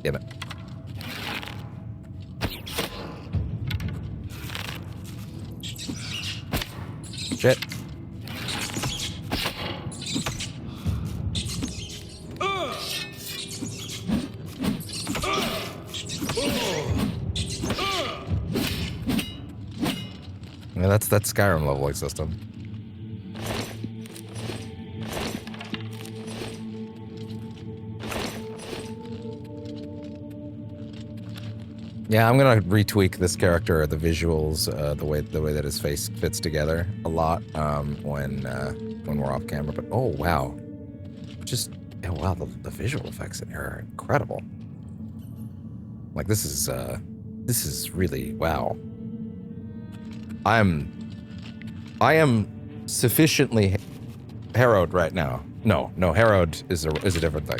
Damn it. Shit. Yeah, that's that Skyrim leveling system. Yeah, I'm gonna retweak this character, the visuals, the way that his face fits together a lot when we're off camera. But oh wow, just oh wow, the visual effects in here are incredible. Like this is really wow. I am sufficiently harrowed right now. No, harrowed is a different thing.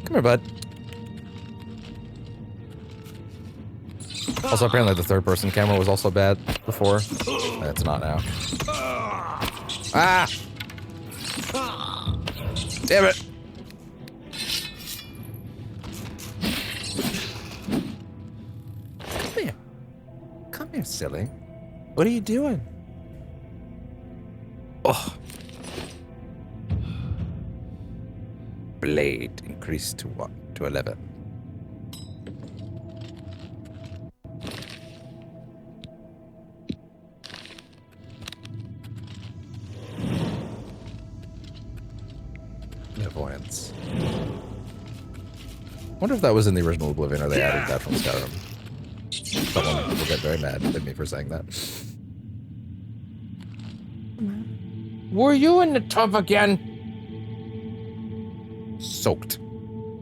Come here, bud. Also, apparently the third-person camera was also bad before. It's not now. Ah! Damn it! Come here. Come here, silly. What are you doing? Oh. Blade increased to what? To 11. Clairvoyance. Wonder if that was in the original Oblivion or they added that from Skyrim. Someone will get very mad at me for saying that. Were you in the tub again? Soaked.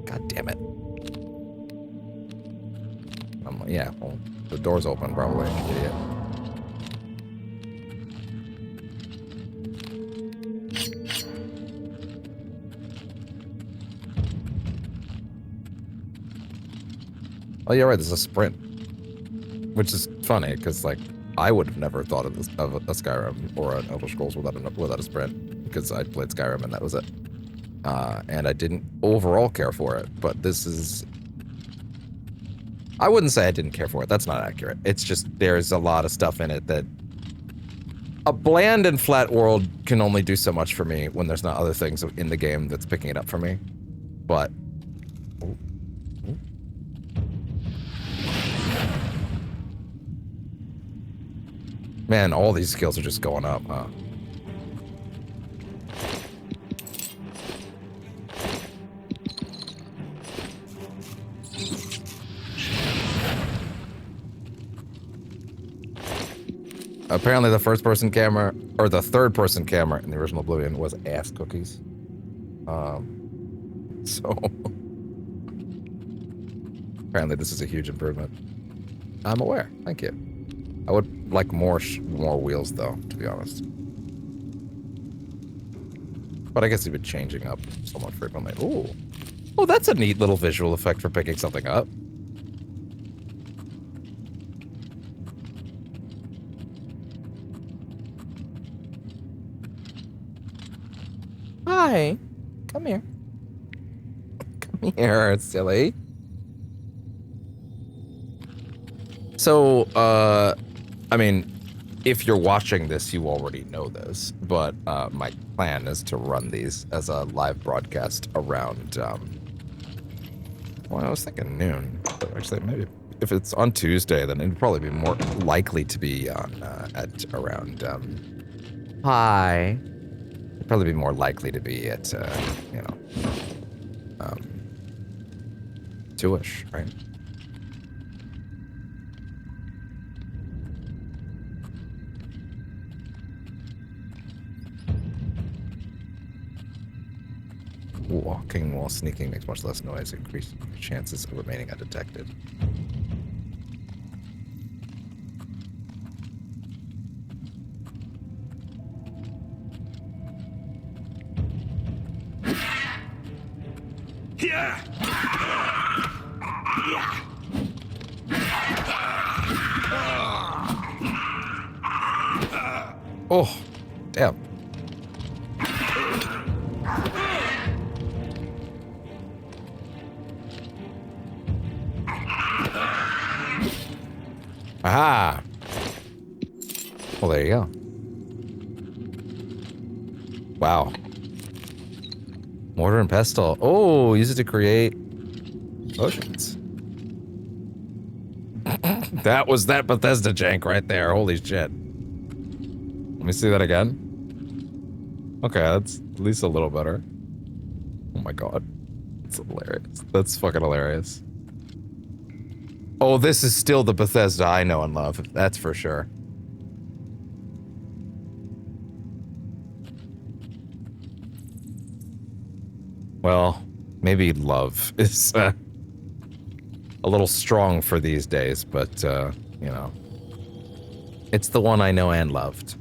God damn it. I'm like, yeah, well, the door's open, probably, idiot. Oh, you're right. There's a sprint, which is funny because like I would have never thought of this of a Skyrim or an Elder Scrolls without a sprint because I played Skyrim and that was it. And I didn't overall care for it, but this is. I wouldn't say I didn't care for it. That's not accurate. It's just there's a lot of stuff in it that a bland and flat world can only do so much for me when there's not other things in the game that's picking it up for me. But man, all these skills are just going up, huh? Apparently the first-person camera, or the third-person camera in the original Oblivion was ass cookies. So apparently this is a huge improvement. I'm aware. Thank you. I would like more wheels, though, to be honest. But I guess they've been changing up somewhat frequently. Ooh. Oh, that's a neat little visual effect for picking something up. Hi. Come here. Come here, silly. So, I mean, if you're watching this, you already know this, but my plan is to run these as a live broadcast around, well, I was thinking noon, but actually maybe if it's on Tuesday, then it'd probably be more likely to be on, at around, hi. It'd probably be more likely to be at, you know, 2-ish, right? Walking while sneaking makes much less noise, increasing your chances of remaining undetected. Yeah. Oh, damn. Aha! Well, there you go. Wow. Mortar and pestle. Oh, use it to create potions. That was that Bethesda jank right there. Holy shit. Let me see that again. Okay, that's at least a little better. Oh my god. That's hilarious. That's fucking hilarious. Oh, this is still the Bethesda I know and love. That's for sure. Well, maybe love is a little strong for these days, but, you know. It's the one I know and loved.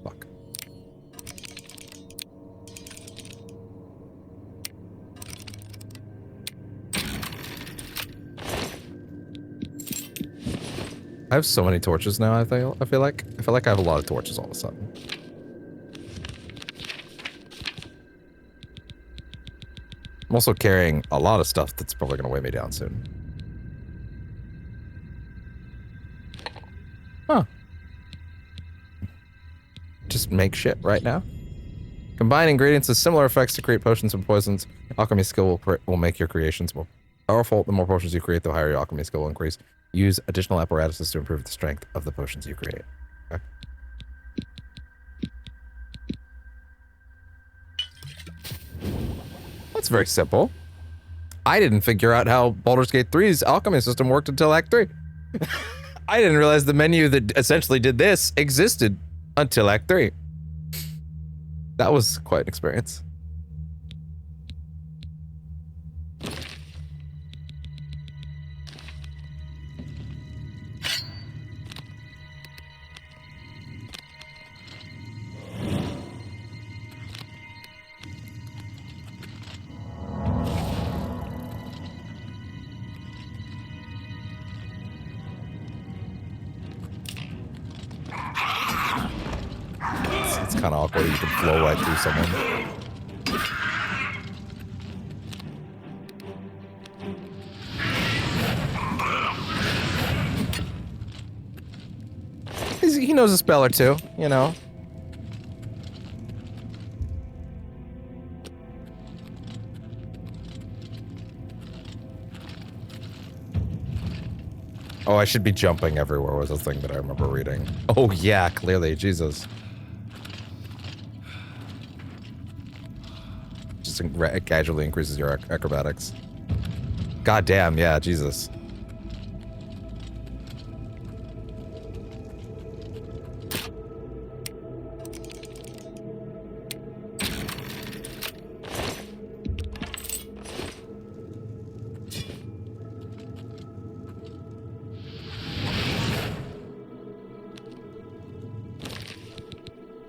Fuck. I have so many torches now, I feel like I have a lot of torches all of a sudden. I'm also carrying a lot of stuff that's probably gonna weigh me down soon. Huh. Just make shit right now. Combine ingredients with similar effects to create potions and poisons. Alchemy skill will make your creations more powerful. The more potions you create, the higher your alchemy skill will increase. Use additional apparatuses to improve the strength of the potions you create. Okay. That's very simple. I didn't figure out how Baldur's Gate 3's alchemy system worked until Act 3. I didn't realize the menu that essentially did this existed until Act 3. That was quite an experience. It's kind of awkward. You can flow right through someone. He knows a spell or two, you know. Oh, I should be jumping everywhere was a thing that I remember reading. Oh yeah, clearly, Jesus. Just casually increases your acrobatics. God damn, yeah, Jesus.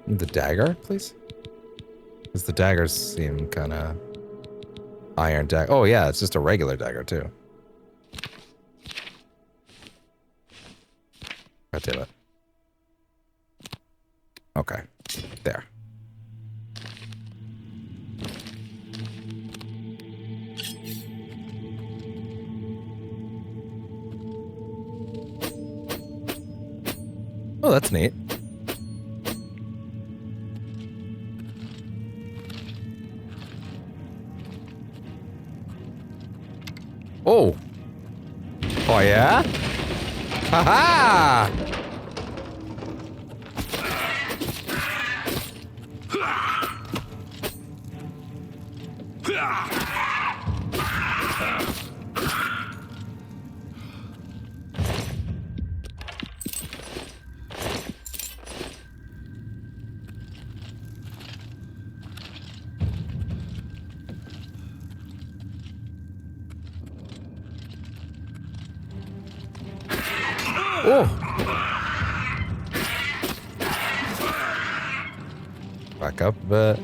The dagger, please? Because the daggers seem kind of iron dagger. Oh yeah, it's just a regular dagger too. God damn it. Okay, there. Oh, that's neat. Oh. Oh, yeah? Ha-ha! Oh! Back up a bit.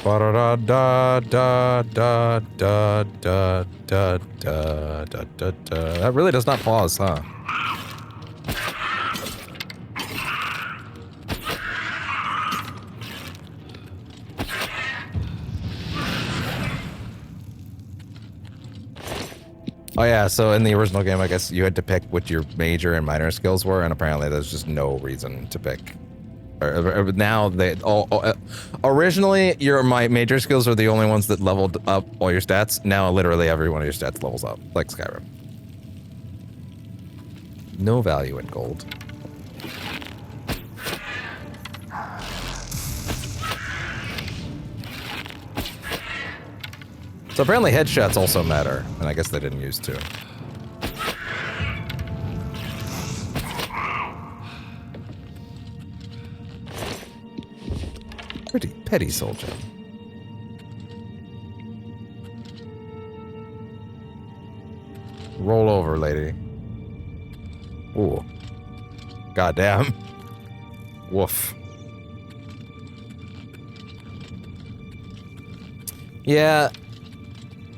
Ba-da-da-da-da-da-da-da-da-da-da. That really does not pause, huh? Oh yeah, so in the original game, I guess you had to pick what your major and minor skills were, and apparently there's just no reason to pick. Now they originally your major skills are the only ones that leveled up all your stats. Now literally every one of your stats levels up, like Skyrim. No value in gold. So apparently headshots also matter, and I guess they didn't use to. Pretty petty soldier. Roll over, lady. Ooh. Goddamn. Woof. Yeah.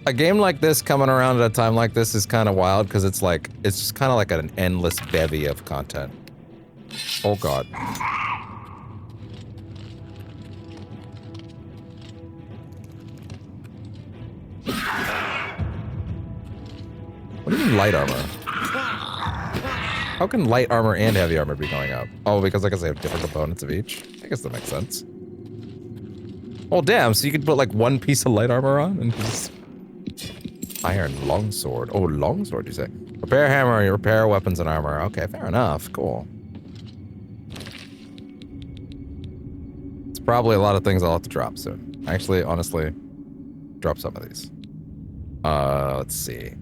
A game like this coming around at a time like this is kind of wild because it's like, it's just kind of like an endless bevy of content. Oh god. What do you mean light armor? How can light armor and heavy armor be going up? Oh, because I guess they have different components of each? I guess that makes sense. Oh damn, so you could put like one piece of light armor on and just... Iron longsword. Oh, longsword, you say? Repair hammer, you repair weapons and armor. Okay, fair enough. Cool. It's probably a lot of things I'll have to drop soon. Actually, honestly, drop some of these. Let's see.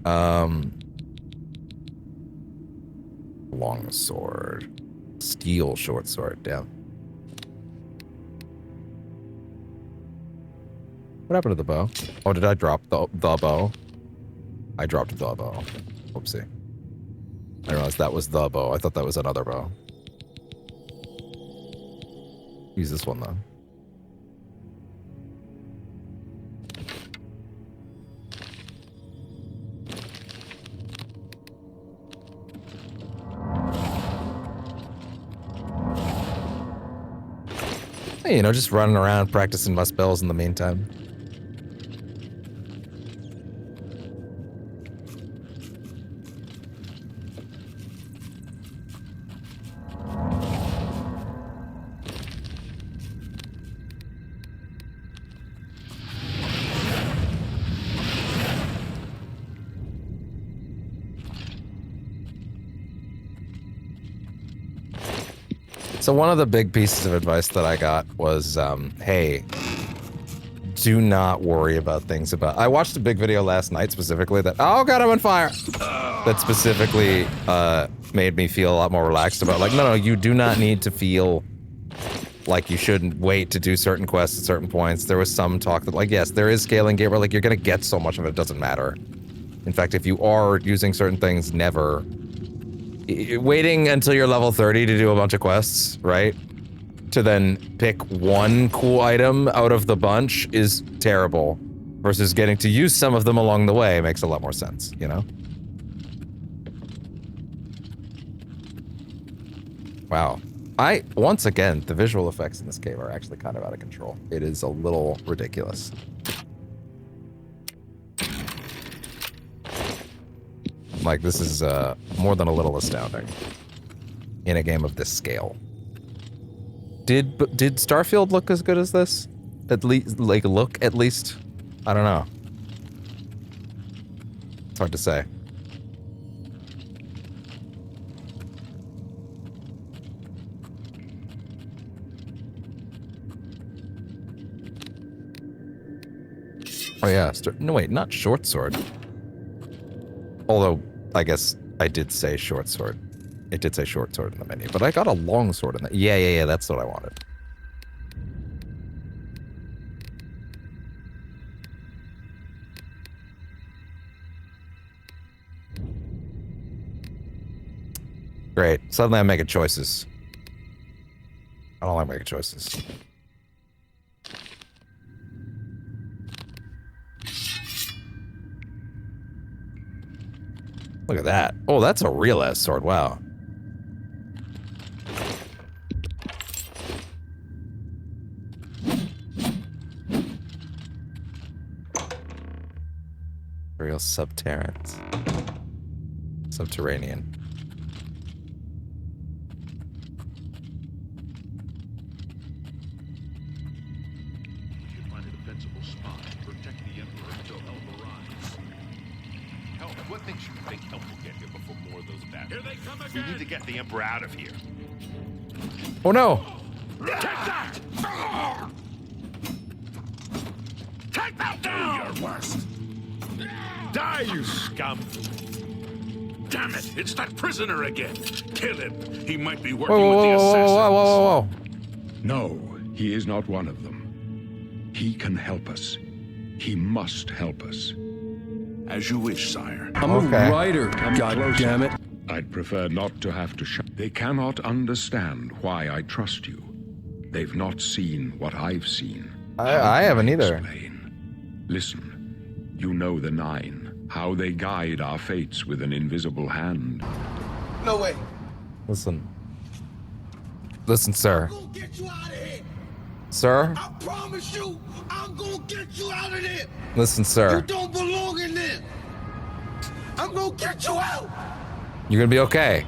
Longsword. Steel short sword, damn. What happened to the bow? Oh, did I drop the bow? I dropped the bow. Oopsie. I realized that was the bow. I thought that was another bow. Use this one, though. You know, just running around practicing my spells in the meantime. So one of the big pieces of advice that I got was, hey, do not worry about things about... I watched a big video last night specifically that... Oh god, I'm on fire! That specifically made me feel a lot more relaxed about, like, no, you do not need to feel like you shouldn't wait to do certain quests at certain points. There was some talk that, like, yes, there is scaling gate where, like, you're gonna get so much of it, it doesn't matter. In fact, if you are using certain things, never... Waiting until you're level 30 to do a bunch of quests, right? To then pick one cool item out of the bunch is terrible. Versus getting to use some of them along the way makes a lot more sense, you know? Wow. Once again, the visual effects in this game are actually kind of out of control. It is a little ridiculous. Like, this is more than a little astounding in a game of this scale. Did Starfield look as good as this? At least, like, look at least? I don't know. It's hard to say. Oh yeah, no wait, not short sword. Although, I guess I did say short sword. It did say short sword in the menu, but I got a long sword in that. Yeah, that's what I wanted. Great. Suddenly I'm making choices. I don't like making choices. Look at that. Oh, that's a real ass sword. Wow. Real subterranean. Find a defensible spot to protect the Emperor until help arrives. Help? What makes you think help will get here before more of those battles? Here they come We again! need to get the Emperor out of here. Oh no! Take that! Take that down! Do your worst. Die, you scum! Damn it! It's that prisoner again! Kill him! He might be working with the assassins. Whoa. No, he is not one of them. He can help us. He must help us. As you wish, sire. I'm Okay. a writer, Come God closer. damn it. I'd prefer not to have to show. They cannot understand why I trust you. They've not seen what I've seen. I haven't either. Explain. Listen, you know the Nine, how they guide our fates with an invisible hand. No way. Listen, sir. I'm gonna get you out of here. Sir? I promise you, I'm gonna get you out of there. Listen, You sir. don't belong in there. I'm gonna get you out. You're gonna be okay.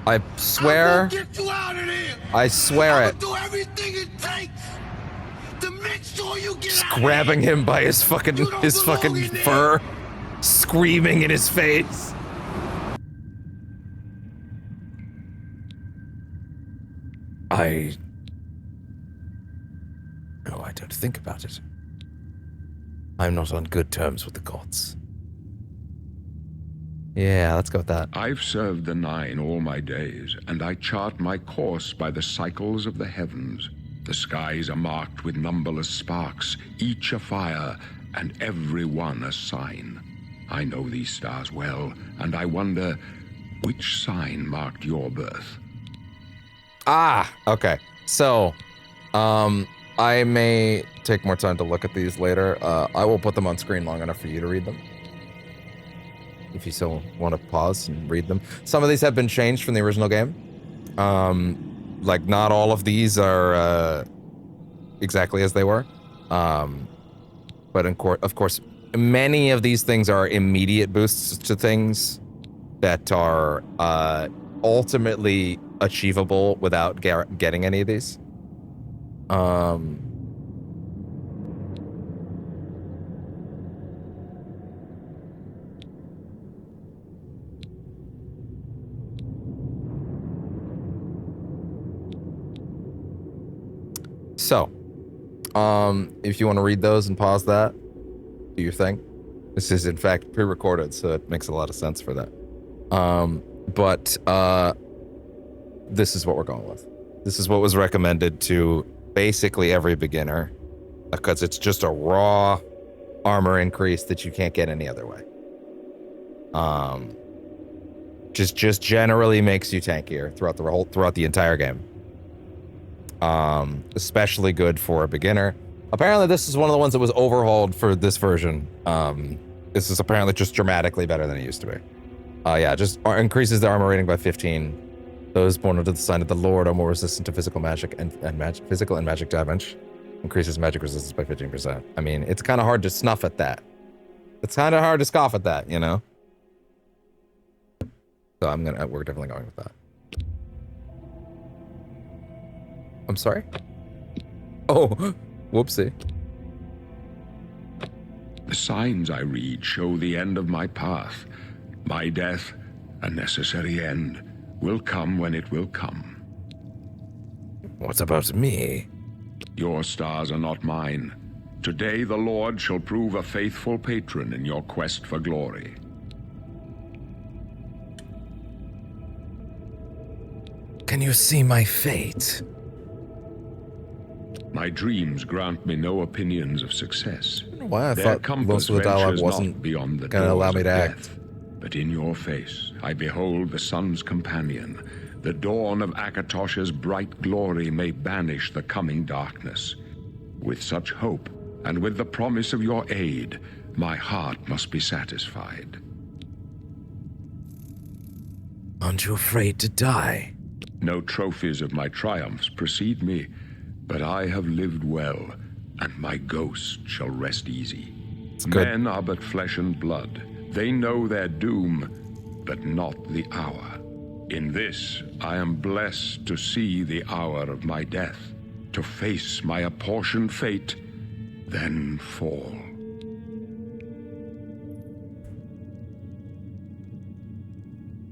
I swear. I'm gonna get you out of there. I swear I'm it. gonna do everything it takes to make sure you get Just out grabbing of here. him by his fucking You don't belong in there. fur, screaming in his face. No, I don't think about it. I'm not on good terms with the gods. Yeah, let's go with that. I've served the Nine all my days, and I chart my course by the cycles of the heavens. The skies are marked with numberless sparks, each a fire, and every one a sign. I know these stars well, and I wonder which sign marked your birth. Ah, okay. So, I may take more time to look at these later. I will put them on screen long enough for you to read them. If you still want to pause and read them. Some of these have been changed from the original game. Like, not all of these are exactly as they were. But of course, many of these things are immediate boosts to things that are ultimately achievable without getting any of these. So, if you want to read those and pause that, do your thing. This is in fact pre-recorded, so it makes a lot of sense for that. But this is what we're going with. This is what was recommended to basically every beginner, because it's just a raw armor increase that you can't get any other way. Just generally makes you tankier throughout the entire game. Especially good for a beginner. Apparently this is one of the ones that was overhauled for this version. This is apparently just dramatically better than it used to be. Yeah, just increases the armor rating by 15. Those born under the sign of the Lord are more resistant to physical magic and physical and magic damage. Increases magic resistance by 15%. I mean, it's kind of hard to snuff at that. It's kind of hard to scoff at that, you know? So we're definitely going with that. I'm sorry? Oh, whoopsie. The signs I read show the end of my path. My death, a necessary end, will come when it will come. What about me? Your stars are not mine. Today the Lord shall prove a faithful patron in your quest for glory. Can you see my fate? My dreams grant me no opinions of success. Why I Their thought compass most of the dialogue ventures wasn't not beyond the gonna allow doors me of to death. act. But in your face, I behold the sun's companion. The dawn of Akatosh's bright glory may banish the coming darkness. With such hope, and with the promise of your aid, my heart must be satisfied. Aren't you afraid to die? No trophies of my triumphs precede me, but I have lived well, and my ghost shall rest easy. Good. Men are but flesh and blood. They know their doom, but not the hour. In this, I am blessed to see the hour of my death, to face my apportioned fate, then fall.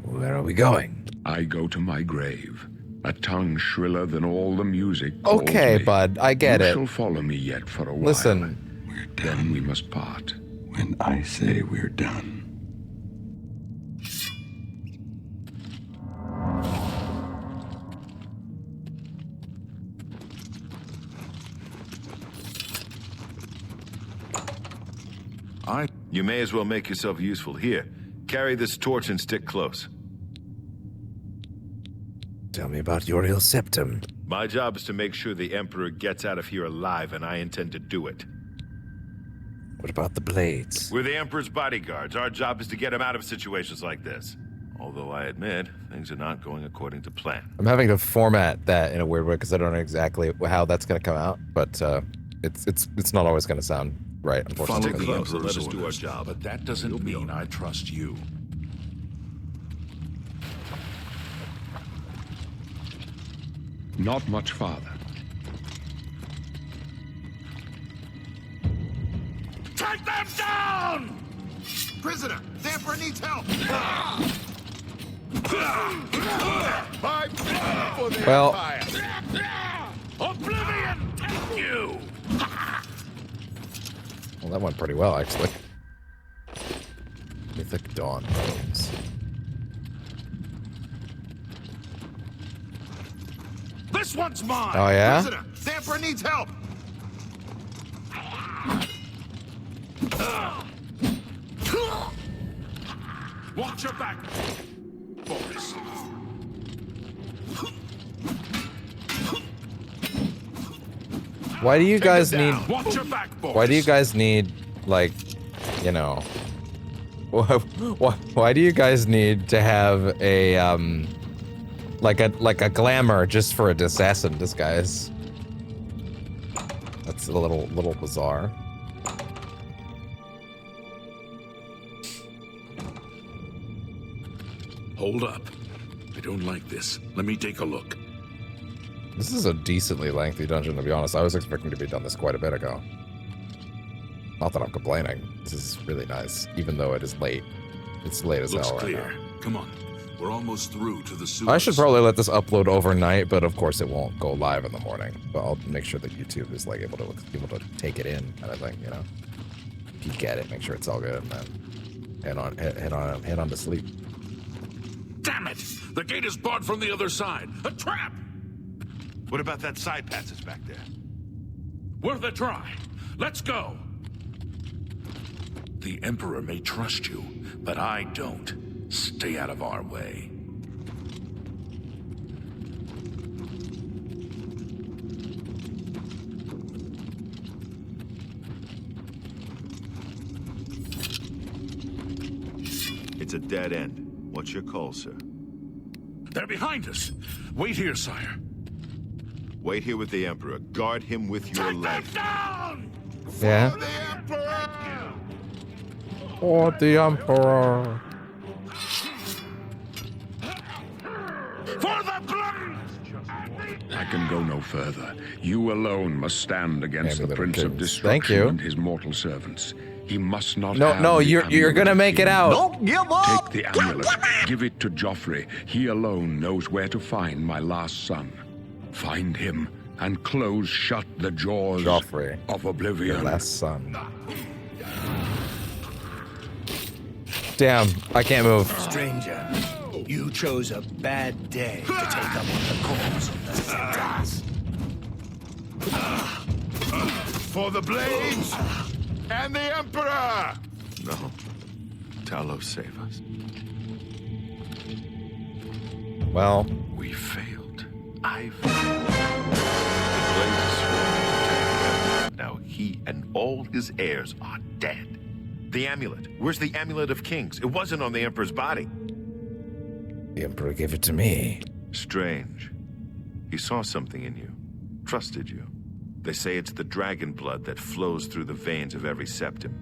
Where are we going? I go to my grave, a tongue shriller than all the music calls Okay, me. bud, I get You it. shall follow me yet for a while. Listen. We're Then done we must part. when I say we're done. You may as well make yourself useful. Here, carry this torch and stick close. Tell me about your ill septum. My job is to make sure the Emperor gets out of here alive, and I intend to do it. What about the blades? We're the Emperor's bodyguards. Our job is to get him out of situations like this. Although I admit, things are not going according to plan. I'm having to format that in a weird way because I don't know exactly how that's going to come out, but it's not always going to sound right, unfortunately. Follow the close and Emperor's let us do our orders, job. but that doesn't mean I trust you. Not much farther. Take them down! Prisoner, the Emperor needs help. My for the Well- Empire! Oblivion, take you! Well, that went pretty well, actually. Mythic Dawn Robes. This one's mine! Oh, yeah? Prisoner, the Emperor needs help. Watch your back, boys. Why do you guys need... Watch your back, boys. Why do you guys need, like, you know... Why do you guys need to have a, like a glamour just for an assassin disguise? It's a little bizarre. Hold up. I don't like this. Let me take a look. This is a decently lengthy dungeon, to be honest. I was expecting to be done this quite a bit ago. Not that I'm complaining. This is really nice, even though it is late. It's late as Looks hell right clear. now. Come on. We're almost through to the sewers. I should probably let this upload overnight, but of course it won't go live in the morning. But I'll make sure that YouTube is like able to take it in, kind of thing, you know. Peek at it, make sure it's all good, and then head on to sleep. Damn it! The gate is barred from the other side. A trap! What about that side passage back there? Worth a try. Let's go. The Emperor may trust you, but I don't. Stay out of our way. It's a dead end. What's your call, sir? They're behind us. Wait here, sire. Wait here with the Emperor. Guard him with your life. Down! Yeah. For the Emperor! For the Emperor. For the blood! I can go no further. You alone must stand against the Amulet of Prince of Kings. Destruction Thank you. and his mortal servants. He must not No, have no, the you're Amulet gonna of make it Kings. out. Don't give up! Take the amulet. Give it to Joffrey. He alone knows where to find my last son. Find him and close shut the jaws Joffrey, of your Oblivion. last son. Damn, I can't move. Stranger, you chose a bad day to take up the cause of the Centaurs. For the blades and the Emperor! No. Talos, save us. Well, We failed. I failed. The blades swore. Now he and all his heirs are dead. The amulet. Where's the Amulet of Kings? It wasn't on the Emperor's body. the Emperor gave it to me. Strange. He saw something in you. Trusted you. They say it's the dragon blood that flows through the veins of every septim.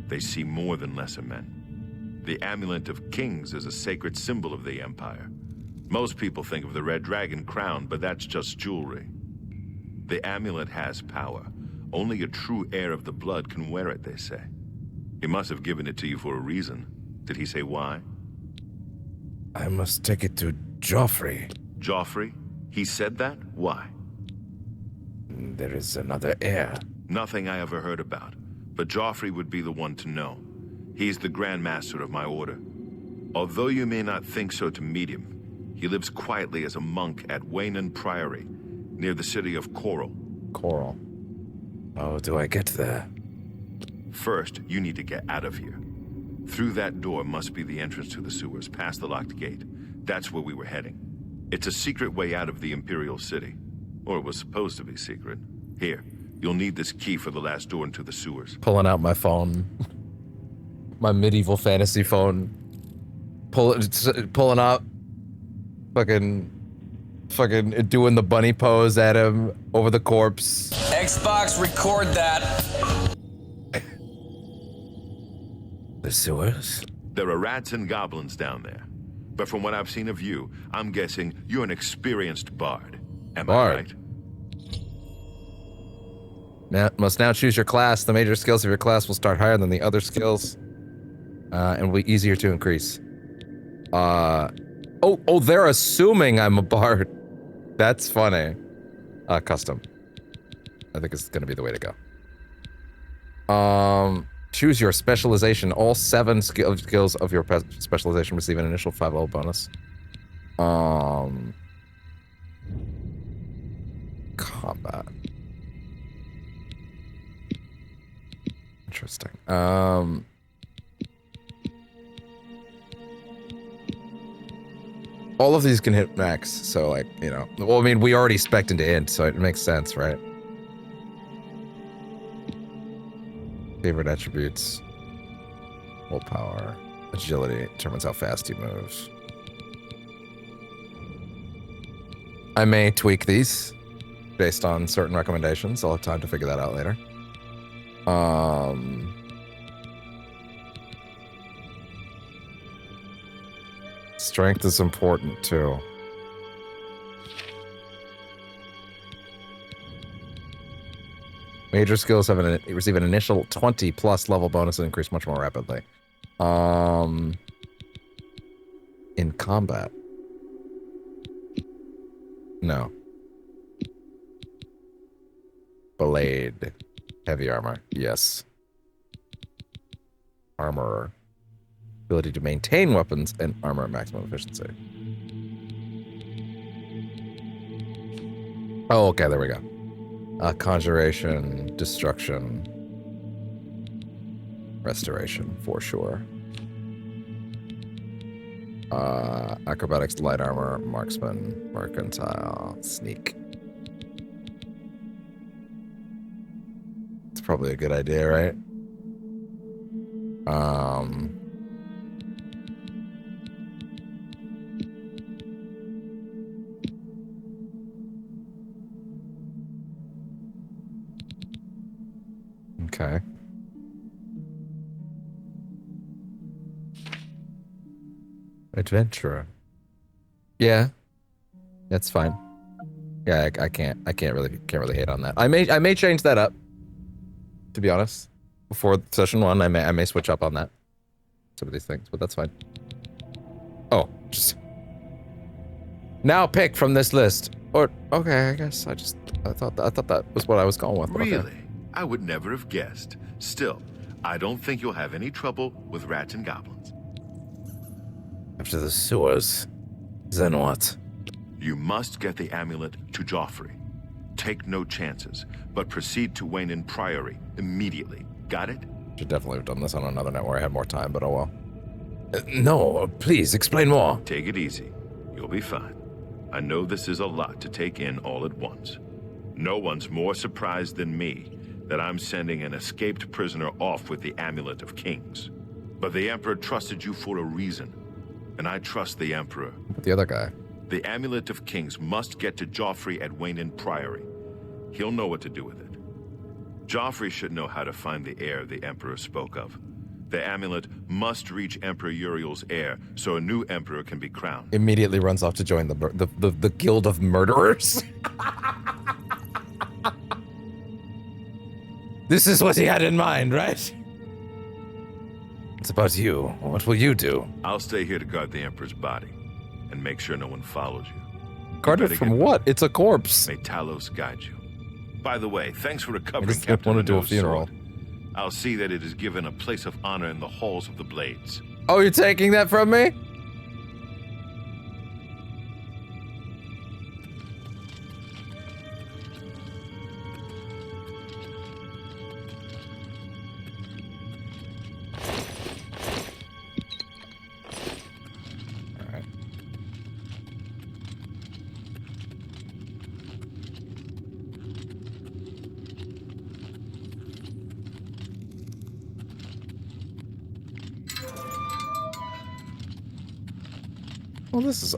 They see more than lesser men. The Amulet of Kings is a sacred symbol of the Empire. Most people think of the red dragon crown, but that's just jewelry. The amulet has power. Only a true heir of the blood can wear it, they say. He must have given it to you for a reason. Did he say why? I must take it to Joffrey. Joffrey? He said that? Why? There is another heir. Nothing I ever heard about. But Joffrey would be the one to know. He's the Grand Master of my order. Although you may not think so to meet him, he lives quietly as a monk at Waynon Priory, near the city of Coral. Coral. How do I get there? First, you need to get out of here. Through that door must be the entrance to the sewers, past the locked gate. That's where we were heading. It's a secret way out of the Imperial City. Or it was supposed to be secret. Here, you'll need this key for the last door into the sewers. Pulling out my phone. My medieval fantasy phone. Pulling up. Fucking doing the bunny pose at him over the corpse. Xbox, record that. The sewers? There are rats and goblins down there. But from what I've seen of you, I'm guessing you're an experienced bard. Am I right? Must now choose your class. The major skills of your class will start higher than the other skills. And will be easier to increase. Oh, they're assuming I'm a bard. That's funny. Custom. I think it's gonna be the way to go. Choose your specialization. All 7 skills of your specialization receive an initial 5 bonus. Combat. Interesting. All of these can hit max, so like, you know. Well, I mean, we already spec'd into int, so it makes sense, right? Favorite attributes. Willpower. Agility determines how fast he moves. I may tweak these. based on certain recommendations. I'll have time to figure that out later. Strength is important too. Major skills receive an initial 20 plus level bonus and increase much more rapidly. In combat. No. Blade. Heavy armor. Yes. Armorer. Ability to maintain weapons and armor at maximum efficiency. Oh, okay, there we go. Conjuration, destruction, restoration, for sure. Acrobatics, light armor, marksman, mercantile, sneak. It's probably a good idea, right? Okay. Adventurer. Yeah. That's fine. Yeah, I can't really hate on that. I may change that up. To be honest. Before session 1, I may switch up on that. Some of these things, but that's fine. Oh, just now pick from this list. Or okay, I guess I thought that was what I was going with. Really? Okay. I would never have guessed. Still, I don't think you'll have any trouble with rats and goblins. After the sewers, then what? You must get the amulet to Joffrey. Take no chances, but proceed to Wayne Priory immediately. Got it? Should definitely have done this on another night where I had more time, but oh well. No, please, explain more. Take it easy. You'll be fine. I know this is a lot to take in all at once. No one's more surprised than me that I'm sending an escaped prisoner off with the Amulet of Kings. But the Emperor trusted you for a reason, and I trust the Emperor. But the other guy. The Amulet of Kings must get to Joffrey at Wayne Priory. He'll know what to do with it. Joffrey should know how to find the heir the Emperor spoke of. The amulet must reach Emperor Uriel's heir, so a new emperor can be crowned. Immediately runs off to join the Guild of Murderers. This is what he had in mind, right? It's about you. What will you do? I'll stay here to guard the Emperor's body, and make sure no one follows you. Guard it from what? It's a corpse. May Talos guide you. By the way, thanks for recovering I just Captain want to do a Minot's funeral. sword. I'll see that it is given a place of honor in the halls of the Blades. Oh, you're taking that from me? Well, this is...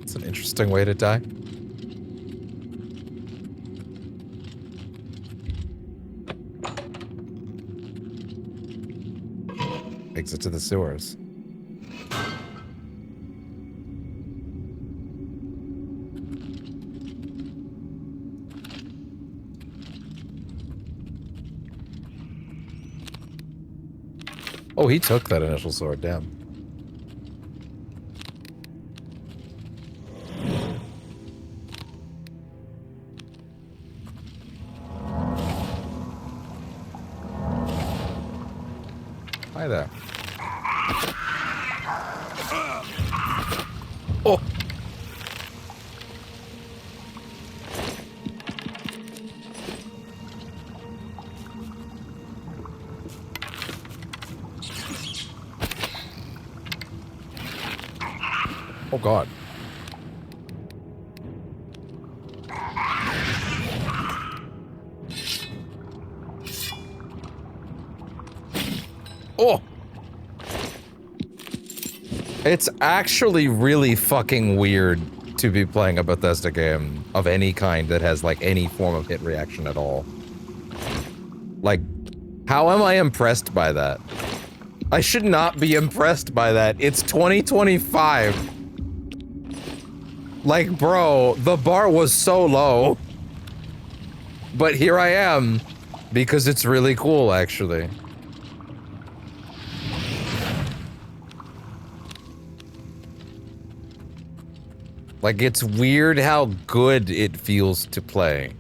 It's an interesting way to die. Exit to the sewers. Oh, he took that initial sword, damn. Hi there. Oh! Oh God. Oh! It's actually really fucking weird to be playing a Bethesda game of any kind that has like any form of hit reaction at all. Like, how am I impressed by that? I should not be impressed by that. It's 2025. Like, bro, the bar was so low. But here I am, because it's really cool, actually. Like, it's weird how good it feels to play.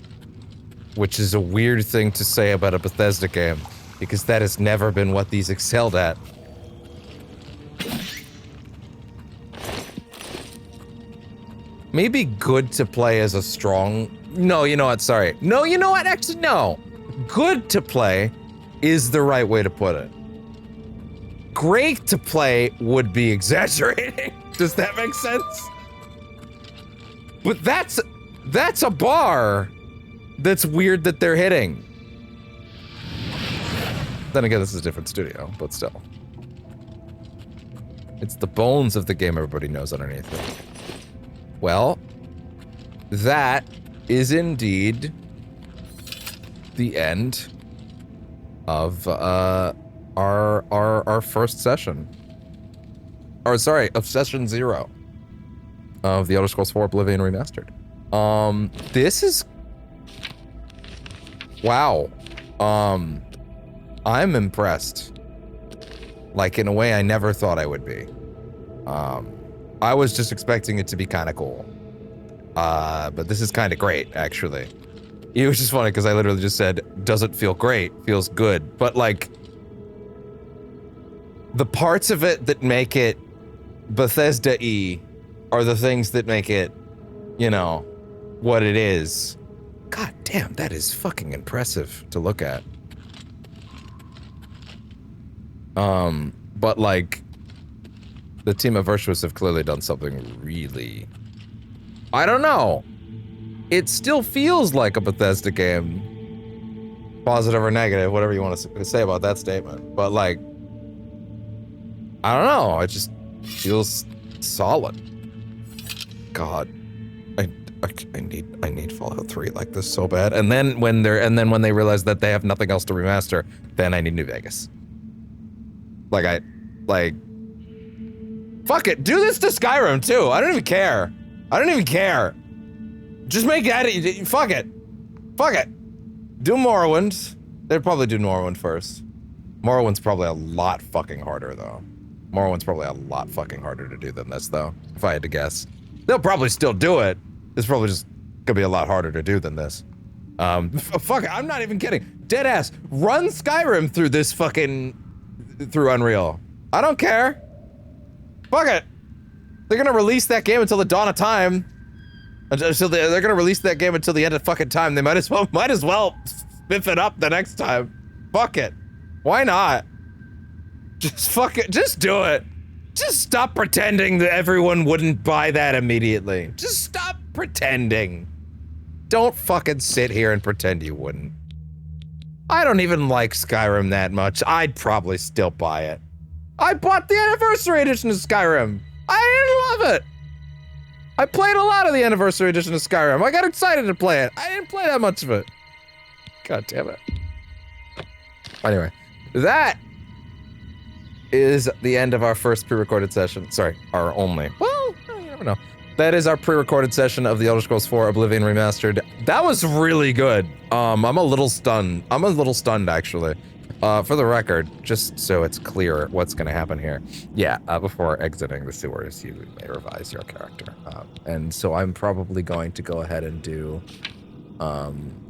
Which is a weird thing to say about a Bethesda game, because that has never been what these excelled at. Maybe good to play as a strong... No, you know what, sorry. No, you know what, actually, no. Good to play is the right way to put it. Great to play would be exaggerating. Does that make sense? But that's a bar that's weird that they're hitting. Then again, this is a different studio, but still. It's the bones of the game everybody knows underneath it. Well, that is indeed the end of our first session. Or sorry, of session 0 of the Elder Scrolls 4 Oblivion Remastered. This is... Wow. I'm impressed. Like, in a way I never thought I would be. I was just expecting it to be kind of cool. But this is kind of great, actually. It was just funny because I literally just said, doesn't feel great, feels good. But, like, the parts of it that make it Bethesda-y are the things that make it, you know, what it is. God damn, that is fucking impressive to look at. But, like, the team of Virtuous have clearly done something really... I don't know. It still feels like a Bethesda game. Positive or negative, whatever you want to say about that statement. But, like, I don't know. It just feels solid. God. I need Fallout 3 like this so bad. And then when they realize that they have nothing else to remaster, then I need New Vegas. Fuck it, do this to Skyrim too. I don't even care. I don't even care. Just make it, fuck it. Fuck it. Do Morrowind. They'd probably do Morrowind first. Morrowind's probably a lot fucking harder though. Morrowind's probably a lot fucking harder to do than this though, if I had to guess. They'll probably still do it. It's probably just gonna be a lot harder to do than this. Fuck it, I'm not even kidding. Deadass, run Skyrim through this fucking... through Unreal. I don't care. Fuck it. They're gonna release that game until the dawn of time. Until they're gonna release that game until the end of fucking time. They might as well spiff it up the next time. Fuck it. Why not? Just fuck it. Just do it. Just stop pretending that everyone wouldn't buy that immediately. Just stop pretending. Don't fucking sit here and pretend you wouldn't. I don't even like Skyrim that much. I'd probably still buy it. I bought the anniversary edition of Skyrim. I didn't love it. I played a lot of the anniversary edition of Skyrim. I got excited to play it. I didn't play that much of it. God damn it. Anyway, that is the end of our first pre-recorded session. Sorry, our only. Well, you never know. That is our pre-recorded session of the Elder Scrolls 4 Oblivion Remastered. That was really good. I'm a little stunned. I'm a little stunned, actually. For the record, just so it's clear what's going to happen here. Yeah, before exiting the sewers, you may revise your character. And so I'm probably going to go ahead and do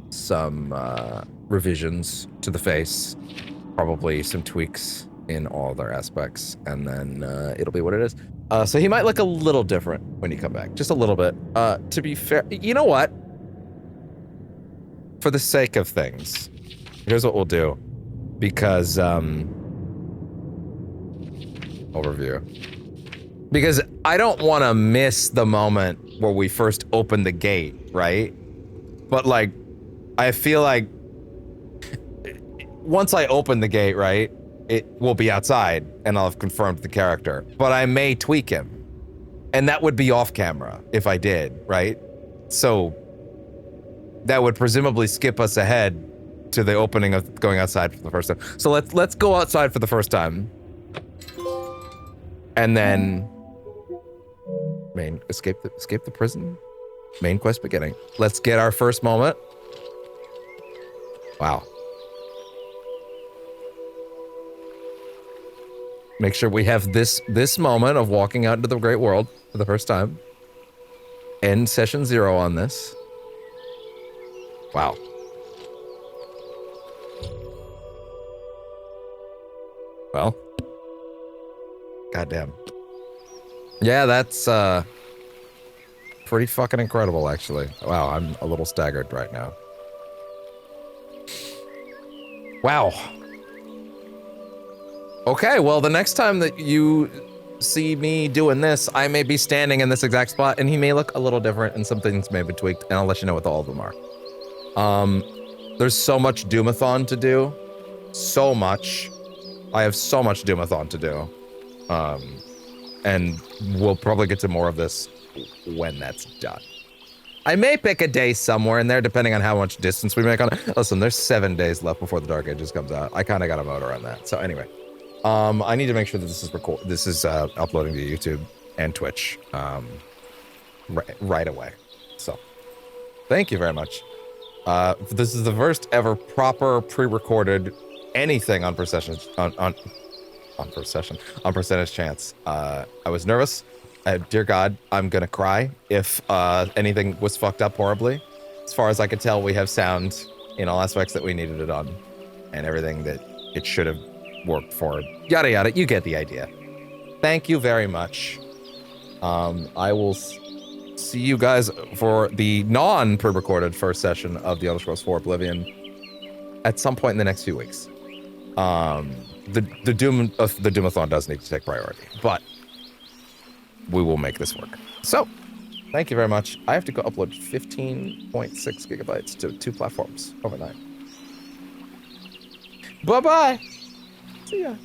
some revisions to the face. Probably some tweaks in all their aspects. And then it'll be what it is. So he might look a little different when you come back. Just a little bit. To be fair, you know what? For the sake of things, here's what we'll do. Because, overview. Because I don't want to miss the moment where we first open the gate, right? But, like, I feel like once I open the gate, right, it will be outside and I'll have confirmed the character. But I may tweak him. And that would be off camera if I did, right? So that would presumably skip us ahead to the opening of going outside for the first time. So let's go outside for the first time. And then escape the prison. Main quest beginning. Let's get our first moment. Wow. Make sure we have this moment of walking out into the great world for the first time. End session 0 on this. Wow. Well. Goddamn. Yeah, that's pretty fucking incredible, actually. Wow, I'm a little staggered right now. Wow. Okay, well, the next time that you see me doing this, I may be standing in this exact spot, and he may look a little different, and some things may be tweaked, and I'll let you know what all of them are. There's so much Doomathon to do. So much. I have so much Doomathon to do. And we'll probably get to more of this when that's done. I may pick a day somewhere in there, depending on how much distance we make on it. Listen, there's 7 days left before the Dark Ages comes out. I kind of got a motor on that. So anyway, I need to make sure that this is uploading to YouTube and Twitch right away. So thank you very much. This is the first ever proper pre-recorded anything on Percentage Chance. I was nervous. Dear God, I'm gonna cry if anything was fucked up horribly. As far as I could tell, we have sound in all aspects that we needed it on, and everything that it should have worked for. Yada yada. You get the idea. Thank you very much. I will see you guys for the non-pre-recorded first session of the Elder Scrolls 4 Oblivion at some point in the next few weeks. The Doomathon does need to take priority, but we will make this work. So, thank you very much. I have to go upload 15.6 gigabytes to 2 platforms overnight. Bye-bye. See ya.